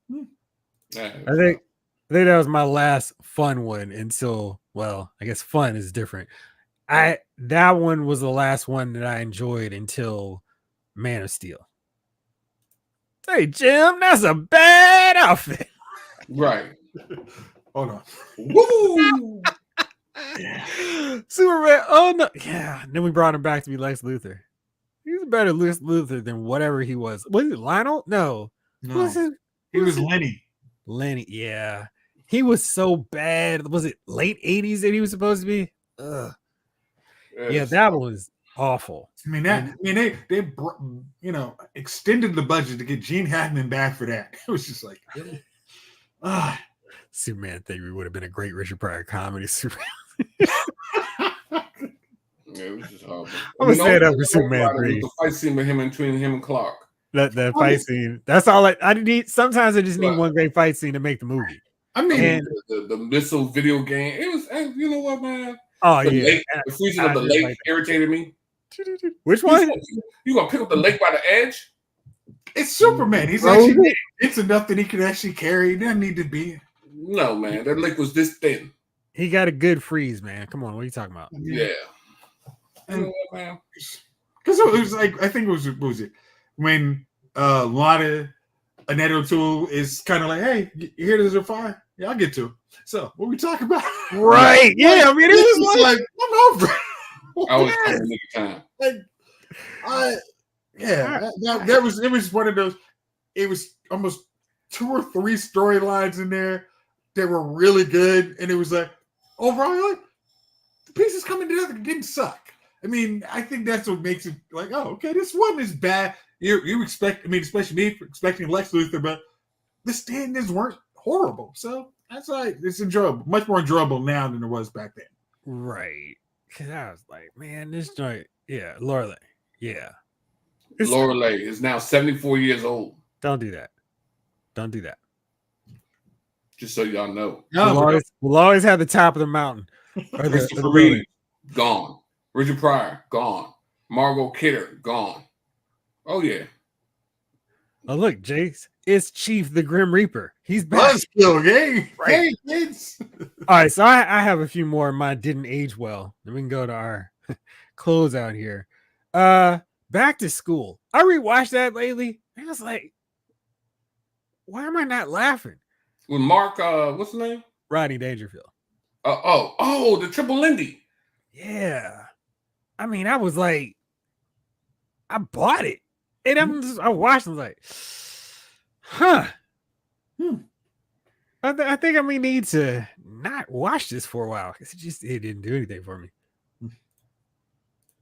Yeah. I think that was my last fun one until, well, I guess fun is different. That one was the last one that I enjoyed until Man of Steel. Hey, Jim, that's a bad outfit. Right. Hold on. Woo! Superman. Oh no. Yeah. And then we brought him back to be Lex Luthor. He's a better Lex Luthor than whatever he was. Was it Lionel? No. Who was it? He was Lenny. Lenny. Yeah. He was so bad. Was it late 80s that he was supposed to be? Ugh. Yeah, that was awful. I mean they extended the budget to get Gene Hackman back for that. It was just like, Superman theory would have been a great Richard Pryor comedy. Superman. Yeah, it was just horrible. I'm gonna say that for Superman 3. The fight scene between him and Clark. That fight scene. That's all I need. Sometimes I just need one great fight scene to make the movie. I mean, the missile video game. It was. You know what, man? Oh the yeah. Lake, the freezing of the lake like irritated me. Which one? You gonna pick up the lake by the edge? It's Superman. He's actually it's enough that he can actually carry. He doesn't need to be. No, man. That lake was this thin. He got a good freeze, man. Come on, what are you talking about? Yeah. You know what, man? Because it was like, I think it was what was it when Lana Annette O'Toole is kind of like, hey, you hear there's a fire? Yeah, I'll get to it. So what we talking about? Right. Yeah. I mean, it was like I'm over. I was having a nigga time. It was one of those. It was almost 2 or 3 storylines in there that were really good, and it was like overall, like, the pieces coming together didn't suck. I mean, I think that's what makes it like, oh, okay, this wasn't as bad. You expect, I mean, especially me for expecting Lex Luthor, but the stand-ins weren't horrible. So that's like, it's enjoyable, much more enjoyable now than it was back then. Right. Because I was like, man, this joint, yeah, Lorelei, yeah. Lorelei is now 74 years old. Don't do that. Don't do that. Just so y'all know. No, we'll always have the top of the mountain. Christopher Reeve, gone. Richard Pryor, gone. Margot Kidder, gone. Oh, yeah. Oh, look, Jace. It's Chief the Grim Reaper. He's back. Still gay. Right. Hey, kids. All right, so I have a few more of mine didn't age well. Then we can go to our close out here. Back to School. I rewatched that lately. I was like, why am I not laughing? With Mark, what's his name? Rodney Dangerfield. The Triple Lindy. Yeah. I mean, I was like, I bought it. And I watched it, I was like, huh. I think I may need to not watch this for a while because it didn't do anything for me.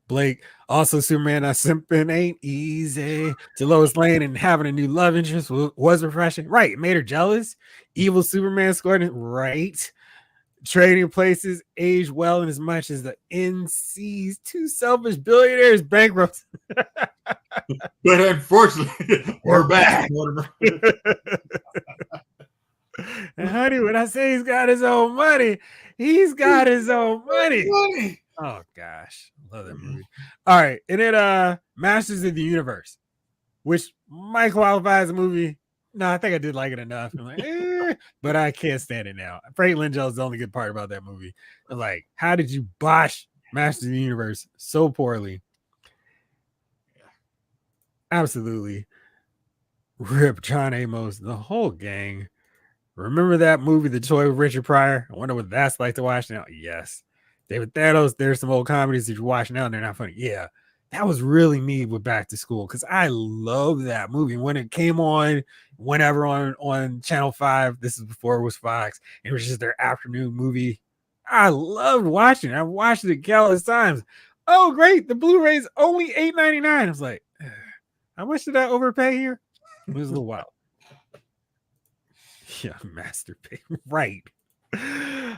Blake, also Superman, simping ain't easy. To Lois Lane and having a new love interest was refreshing. Right. It made her jealous. Evil Superman scored it. Right. Trading places aged well in as much as the NC's 2 selfish billionaires bankrupt. But unfortunately, we're back. And honey, when I say he's got his own money, he's got his own money. Oh gosh, love that movie. All right, and then Masters of the Universe, which might qualify as a movie. No, I think I did like it enough. I'm like, but I can't stand it now. Frank Langella is the only good part about that movie. I'm like, how did you botch Masters of the Universe so poorly? Absolutely. Rip John Amos, the whole gang. Remember that movie, The Toy with Richard Pryor? I wonder what that's like to watch now. Yes. David Thanos, there's some old comedies that you watch now and they're not funny. Yeah. that was really me with Back to School because I love that movie. When it came on, whenever on Channel 5, this is before it was Fox, it was just their afternoon movie. I loved watching it. I watched it countless times. Oh, great. The Blu-ray's only $8.99. I was like, how much did I overpay here? It was a little wild. Yeah, masturbate. Right.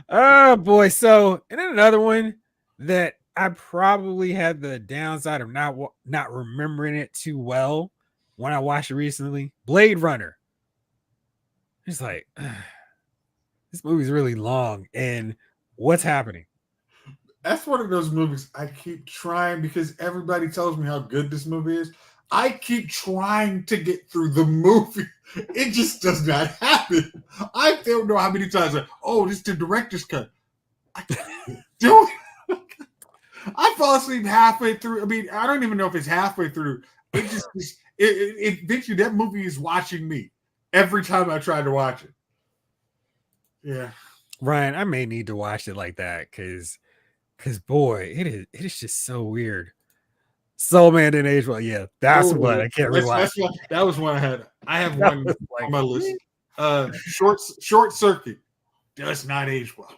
Oh boy. So, and then another one that I probably had the downside of not remembering it too well when I watched it recently. Blade Runner. It's like this movie's really long, and what's happening? That's one of those movies I keep trying because everybody tells me how good this movie is. I keep trying to get through the movie. It just does not happen. I don't know how many times this is the director's cut. I can't do it. I fall asleep halfway through. I mean, I don't even know if it's halfway through. It just it thinks you that movie is watching me every time I try to watch it. Yeah. Ryan, I may need to watch it like that because boy, it is just so weird. Soul Man didn't age well. Yeah, that's what I can't rewatch. That was one I had. I have one on my list. Short Circuit does not age well.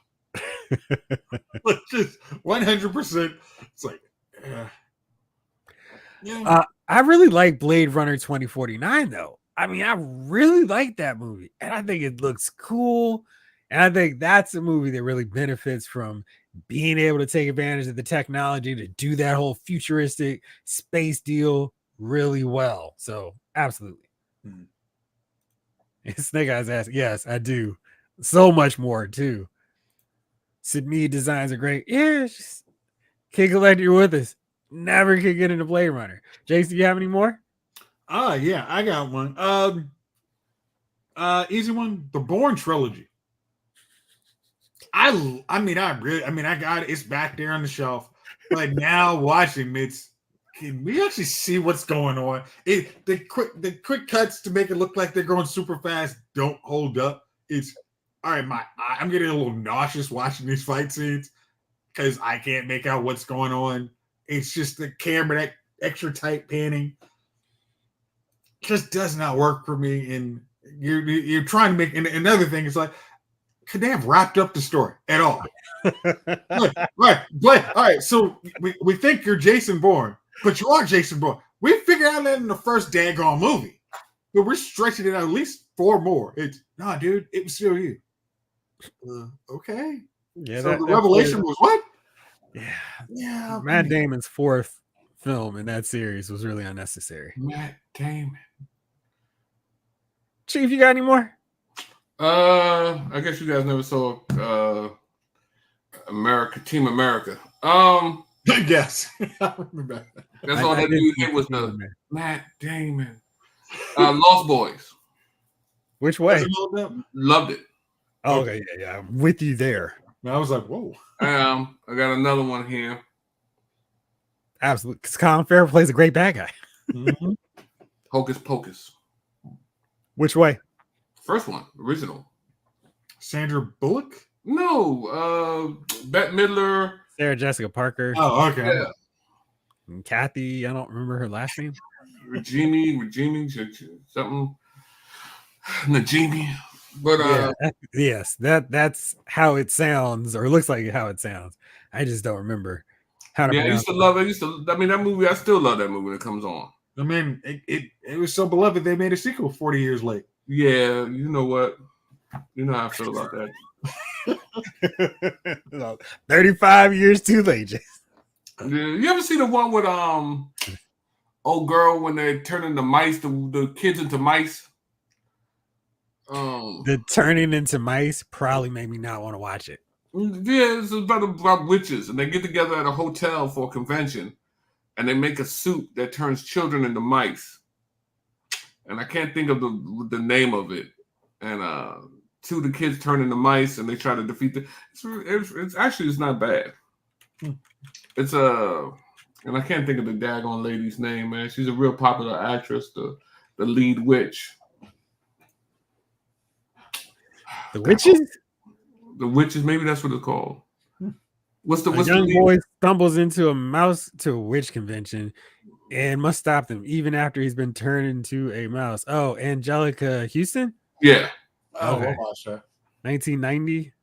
Just 100%. It's like, yeah. I really like Blade Runner 2049 though. I mean, I really like that movie, and I think it looks cool. And I think that's a movie that really benefits from being able to take advantage of the technology to do that whole futuristic space deal really well. So, absolutely. And Snake Eyes asks, yes, I do. So much more, too. Sid Mead designs are great. Yeah, just Kid Collector, you're with us. Never could get into Blade Runner. Jason, do you have any more? Yeah, I got one. Easy one. The Bourne trilogy. I got it. It's back there on the shelf. But now watching it, can we actually see what's going on? The quick cuts to make it look like they're going super fast don't hold up. It's all right. I'm getting a little nauseous watching these fight scenes because I can't make out what's going on. It's just the camera, that extra tight panning, just does not work for me. And you're trying to make. And another thing is like, could they have wrapped up the story at all? Right. All right. So we think you're Jason Bourne, but you are Jason Bourne. We figured out that in the first daggone movie, but we're stretching it out at least 4 more. It's dude. It was still you. Okay. Yeah. So the revelation was what? Yeah. Matt Damon's 4th film in that series was really unnecessary. Matt Damon. Chief, you got any more? I guess you guys never saw Team America. Yes. I remember that. That's all that dude did was the Matt Damon. Lost Boys. Which way? Loved it. Oh, okay, yeah. I'm with you there. I was like, whoa. I got another one here. Absolutely. Because Colin Farrell plays a great bad guy. Mm-hmm. Hocus Pocus. Which way? First one, original. Sandra Bullock? No, Bette Midler. Sarah Jessica Parker. Oh, okay. Yeah. And Kathy, I don't remember her last name. Regime, something. Najimi. But yes, that's how it sounds, or looks like how it sounds. I just don't remember how to. Yeah, I used to love it. That movie. I still love that movie when it comes on. I mean, it was so beloved they made a sequel 40 years late. Yeah, you know what? You know how I feel about that. 35 years too late. Yeah, you ever see the one with old girl when they turn into mice, the kids into mice? The turning into mice probably made me not want to watch it. Yeah, it's about witches, and they get together at a hotel for a convention, and they make a soup that turns children into mice. And I can't think of the name of it. And 2 of the kids turn into mice, and they try to defeat the. It's actually not bad. It's and I can't think of the daggone lady's name, man. She's a real popular actress, the lead witch. The Witches? The Witches, maybe that's what it's called. What's the young lead? boy stumbles into a witch convention and must stop them even after he's been turned into a mouse. Oh, Angelica Houston? Yeah. Oh, Okay. we'll watch that. 1990?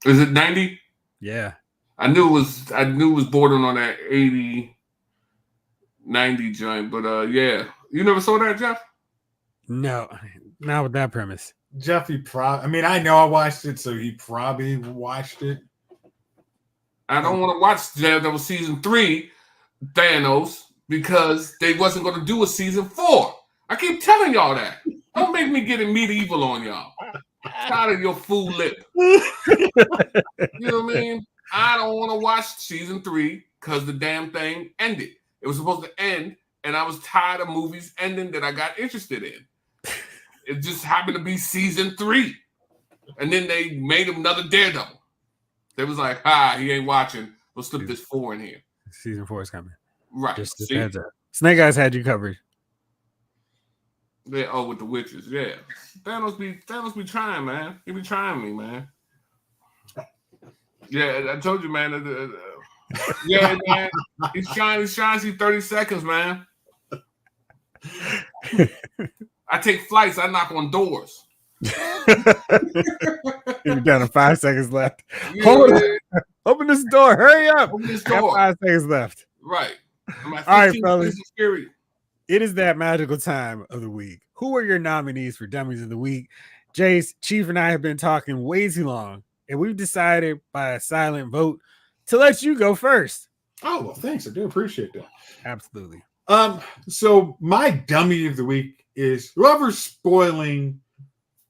Is it 90? Yeah. I knew it was bordering on that 80, 90 joint, but yeah. You never saw that, Jeff? No, not with that premise. Jeffy probably. I mean, I know I watched it, so he probably watched it. I don't want to watch that was season 3, Thanos, because they wasn't going to do a season 4. I keep telling y'all that. Don't make me get medieval on y'all. Out of your fool lip. You know what I mean? I don't want to watch season 3 because the damn thing ended. It was supposed to end, and I was tired of movies ending that I got interested in. It just happened to be season 3. And then they made another Daredevil. They was like, he ain't watching. We'll slip this 4 in here. Season 4 is coming. Right. Just See? heads up. Snake Eyes had you covered. Yeah, with the witches, yeah. Thanos be trying, man. He be trying me, man. Yeah, I told you, man. Yeah, man. He's trying to see 30 seconds, man. I take flights. I knock on doors. You're down to 5 seconds left. Yeah, Hold it. Open this door. Hurry up. Open this Got door. 5 seconds left. Right. I'm at All right, 15 fellas. seconds period. It is that magical time of the week. Who are your nominees for Dummies of the Week? Jace, Chief, and I have been talking way too long, and we've decided by a silent vote to let you go first. Oh, well, thanks. I do appreciate that. Absolutely. So my dummy of the week is whoever's spoiling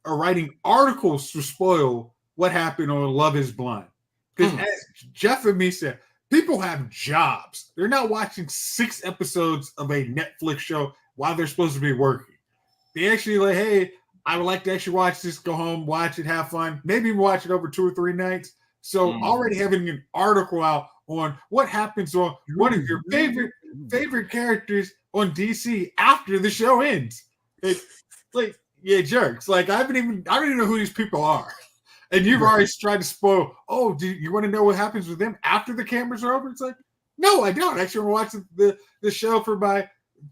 or writing articles to spoil what happened on Love is Blind. Because as Jeff and me said, people have jobs. They're not watching 6 episodes of a Netflix show while they're supposed to be working. They actually like, hey, I would like to actually watch this, go home, watch it, have fun, maybe watch it over 2 or 3 nights. So already having an article out on what happens on one of your favorite characters on DC after the show ends. It's like, yeah, jerks. Like I don't even know who these people are. And you've already tried to spoil. Oh, do you want to know what happens with them after the cameras are over? It's like, no, I don't. Actually, want to watch the show for my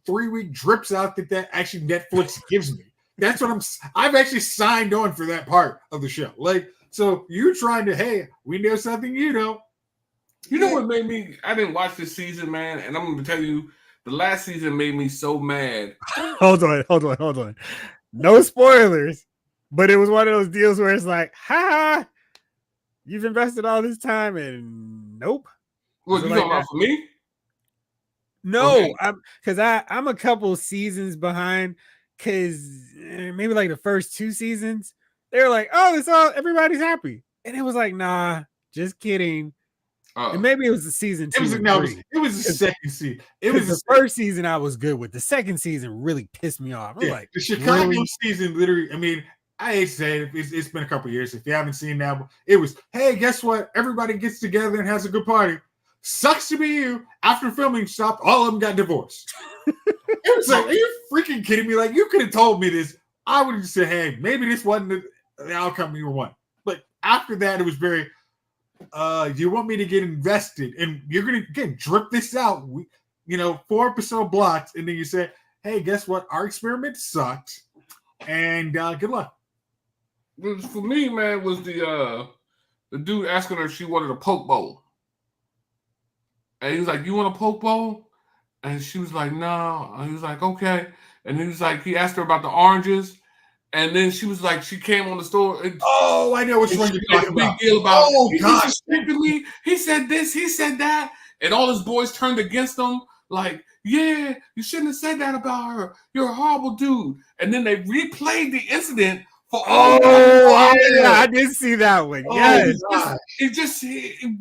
3-week drips out that actually Netflix gives me. That's what I've actually signed on for that part of the show. Like, so you trying to, hey, we know something you know. You know what made me? I didn't watch this season, man, and I'm going to tell you, the last season made me so mad. Hold on. No spoilers, but it was one of those deals where it's like, you've invested all this time and nope. What, you talking about for me? No, okay. I'm a couple seasons behind because maybe like the first 2 seasons, they were like, oh, it's all everybody's happy. And it was like, nah, just kidding. And maybe it was the season 2. It was the second season. It was the first season I was good with. The second season really pissed me off. I'm like, the Chicago season literally, I mean, I hate to say it, it's been a couple of years. If you haven't seen that, it was, hey, guess what? Everybody gets together and has a good party. Sucks to be you. After filming stopped, all of them got divorced. It was like, are you freaking kidding me? Like, you could have told me this. I would have just said, hey, maybe this wasn't the outcome you want. But after that, it was very, you want me to get invested, and you're going to drip this out, 4 episode blocks, and then you say, hey, guess what? Our experiment sucked, and good luck. For me, man, was the dude asking her if she wanted a poke bowl. And he was like, you want a poke bowl? And she was like, no. And he was like, okay. And he was like, he asked her about the oranges. And then she was like, she came on the store. And, I know which one you're talking about. Big deal about, oh, gosh. He said this, he said that. And all his boys turned against him. Like, yeah, you shouldn't have said that about her. You're a horrible dude. And then they replayed the incident for all. I did see that one. Yes.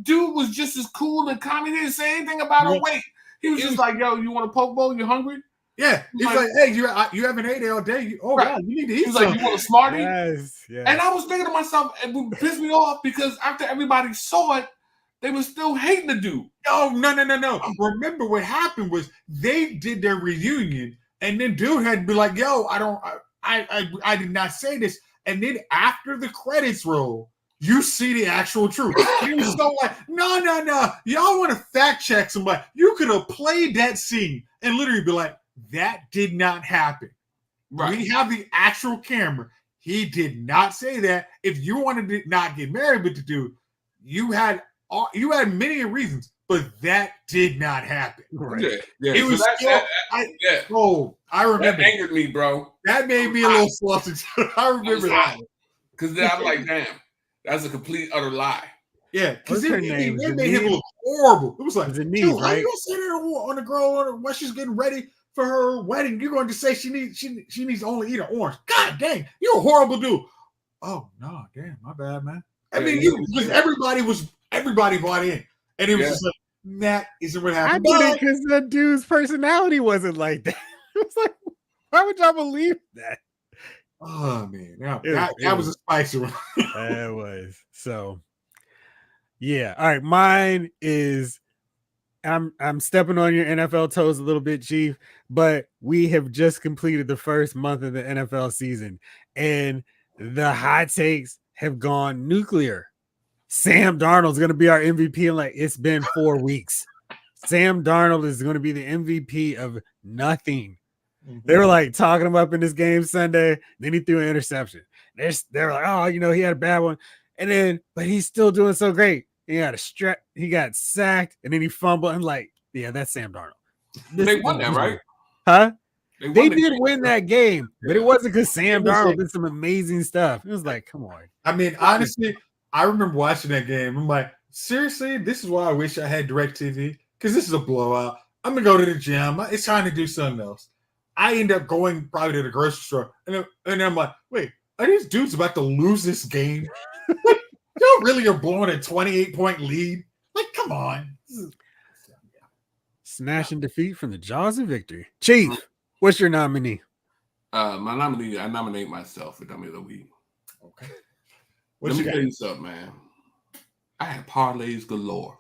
Dude was just as cool and calm. He didn't say anything about her weight. He was just like, yo, you want a poke bowl? You hungry? Yeah. He's like, hey, you haven't ate all day. God, you need to eat He's something. like, you want a Smartie? Yes. And I was thinking to myself, it would piss me off because after everybody saw it, they were still hating the dude. No. Remember what happened was they did their reunion, and then dude had to be like, yo, I did not say this. And then after the credits roll, you see the actual truth. He was so like, no. Y'all want to fact check somebody. You could have played that scene and literally be like, that did not happen. Right. We have the actual camera. He did not say that. If you wanted to not get married with the dude, you had many reasons, but that did not happen. Right. Yeah. It was I remember. That angered me, bro. That made me a little salty. I remember that. Because I'm like, damn, that's a complete utter lie. Yeah, because it made him look horrible. It was like, dude, right? How you gonna sit there on the girl while she's getting ready for her wedding? You're going to say she needs to only eat an orange. God dang, you're a horrible dude. Oh no, damn, my bad, man. I mean, everybody bought in, and it was just like, that isn't what happened. I did it because the dude's personality wasn't like that. It was like, why would y'all believe that? Oh man, that was a spicy one. It was. So yeah. All right. Mine is I'm stepping on your NFL toes a little bit, Chief, but we have just completed the first month of the NFL season, and the hot takes have gone nuclear. Sam Darnold's going to be our MVP, and like it's been 4 weeks. Sam Darnold is going to be the MVP of nothing. They were like talking him up in this game Sunday. Then he threw an interception. They're like, oh, he had a bad one. And then, but he's still doing so great. He got sacked, and then he fumbled. I'm like, yeah, that's Sam Darnold. They won that, right? Huh? They did win that game, but it wasn't because Sam Darnold did some amazing stuff. It was like, come on. I mean, honestly, I remember watching that game. I'm like, seriously, this is why I wish I had DirecTV, because this is a blowout. I'm going to go to the gym. It's time to do something else. I end up going probably to the grocery store, and I'm like, wait, are these dudes about to lose this game? Y'all really are blowing a 28-point lead? Like, come on. Smash and defeat from the jaws of victory. Chief, what's your nominee? My nominee, I nominate myself for Dummy of the Week. Okay. Let me tell you something, man. I had parlays galore.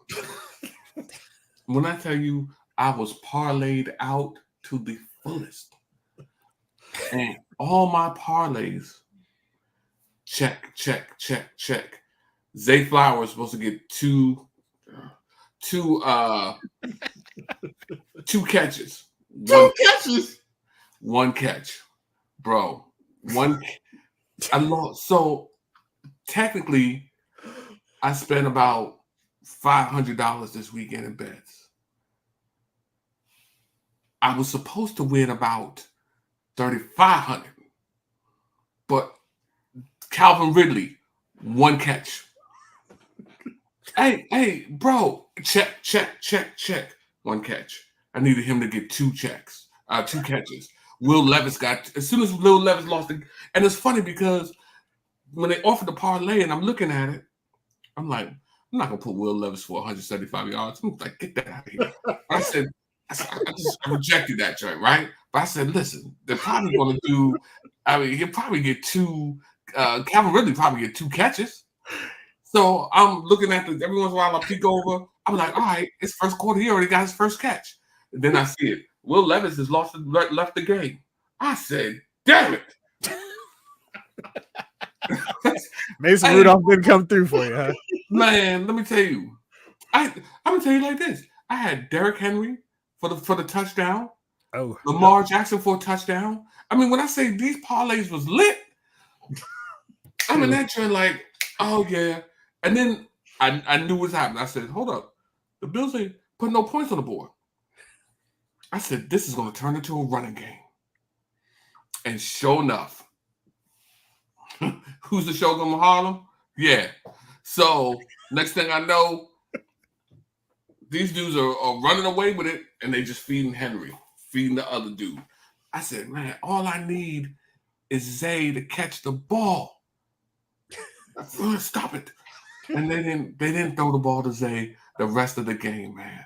When I tell you I was parlayed out to the fullest, and all my parlays, check. Zay Flowers supposed to get two catches. One catch, bro. I lost. So technically, I spent about $500 this weekend in bets. I was supposed to win about $3,500, but Calvin Ridley, one catch. Hey, bro, check. One catch. I needed him to get two catches. Will Levis as soon as Will Levis lost it, and it's funny because when they offered the parlay and I'm looking at it, I'm like, I'm not gonna put Will Levis for 175 yards. I'm like, get that out of here. I just rejected that joint, right? But I said, listen, they're probably going to do. I mean, he'll probably get two. Calvin Ridley probably get two catches. So I'm looking at every once in a while I peek over. I'm like, all right, it's first quarter. He already got his first catch. And then I see it. Will Levis has left the game. I said, damn it. Mason Rudolph didn't come through for you, huh? Man, let me tell you. I'm gonna tell you like this. I had Derrick Henry for the touchdown. Oh, Lamar Jackson for a touchdown. I mean, when I say these parlays was lit, I'm in that trend like, oh yeah. And then I knew what's happening. I said, hold up. The Bills ain't put no points on the board. I said, this is going to turn into a running game. And sure enough, who's the Shogun of Harlem? Yeah. So next thing I know, these dudes are running away with it, and they just feeding Henry, feeding the other dude. I said, man, all I need is Zay to catch the ball. Stop it. And they didn't throw the ball to Zay the rest of the game, man.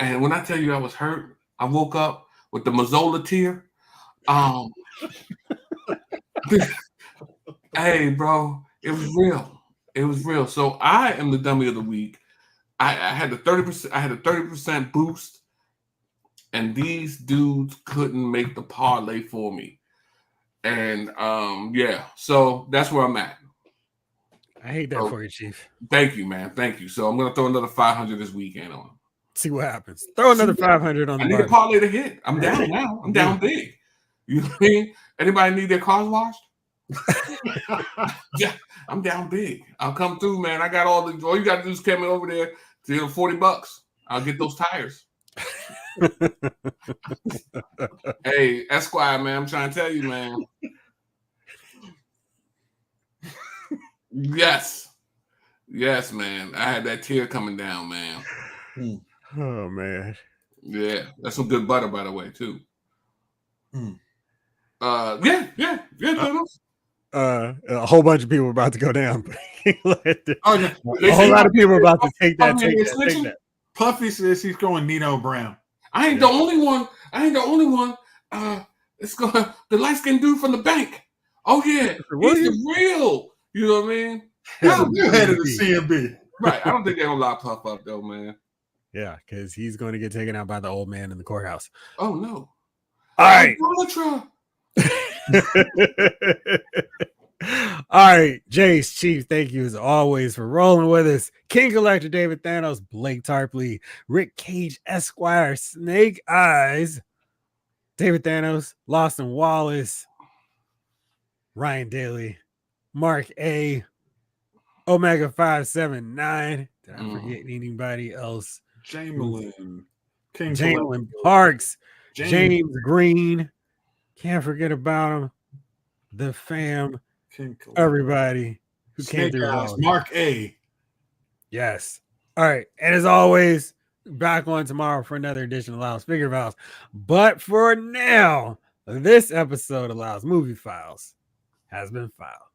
And when I tell you I was hurt, I woke up with the Mazzola tear. Hey, bro, it was real. It was real. So I am the dummy of the week. I had the 30%. I had a 30% boost, and these dudes couldn't make the parlay for me. And yeah, so that's where I'm at. I hate that So- for you, Chief. Thank you, man. Thank you. So I'm gonna throw another 500 this weekend on him. See what happens. Throw another 500 on I the need a barbie. parlay to hit. I'm down now. I'm down big. You know what I mean? Anybody need their cars washed? Yeah, I'm down big. I'll come through, man. I got all you got to do is come over there to $40. I'll get those tires. Hey, Esquire, man, I'm trying to tell you, man. Yes, man. I had that tear coming down, man. Oh man. Yeah, that's some good butter, by the way, too. Mm. Yeah. Doodles. A whole bunch of people are about to go down. Oh, no. A whole lot of people are about to take that. Puffy says he's going Nino Brown. I ain't the only one. It's going the light skinned dude from the bank. Oh yeah, he's the real. You know what I mean? You're head of the CMB. Right. I don't think they're gonna lock Puff up though, man. Yeah, because he's going to get taken out by the old man in the courthouse. Oh no. All right. All right, Jace, Chief, thank you as always for rolling with us. King Collector David Thanos, Blake Tarpley, Rick Cage Esquire, Snake Eyes, David Thanos, Lawson Wallace, Ryan Daly, Mark A, Omega 579. Did I forget anybody else? Jamelin. Jalen Parks, James Green. Can't forget about him. The fam. Everybody who came through. Mark A. Yes. All right. And as always, back on tomorrow for another edition of Lyles Figure Files. But for now, this episode of Lyles Movie Files has been filed.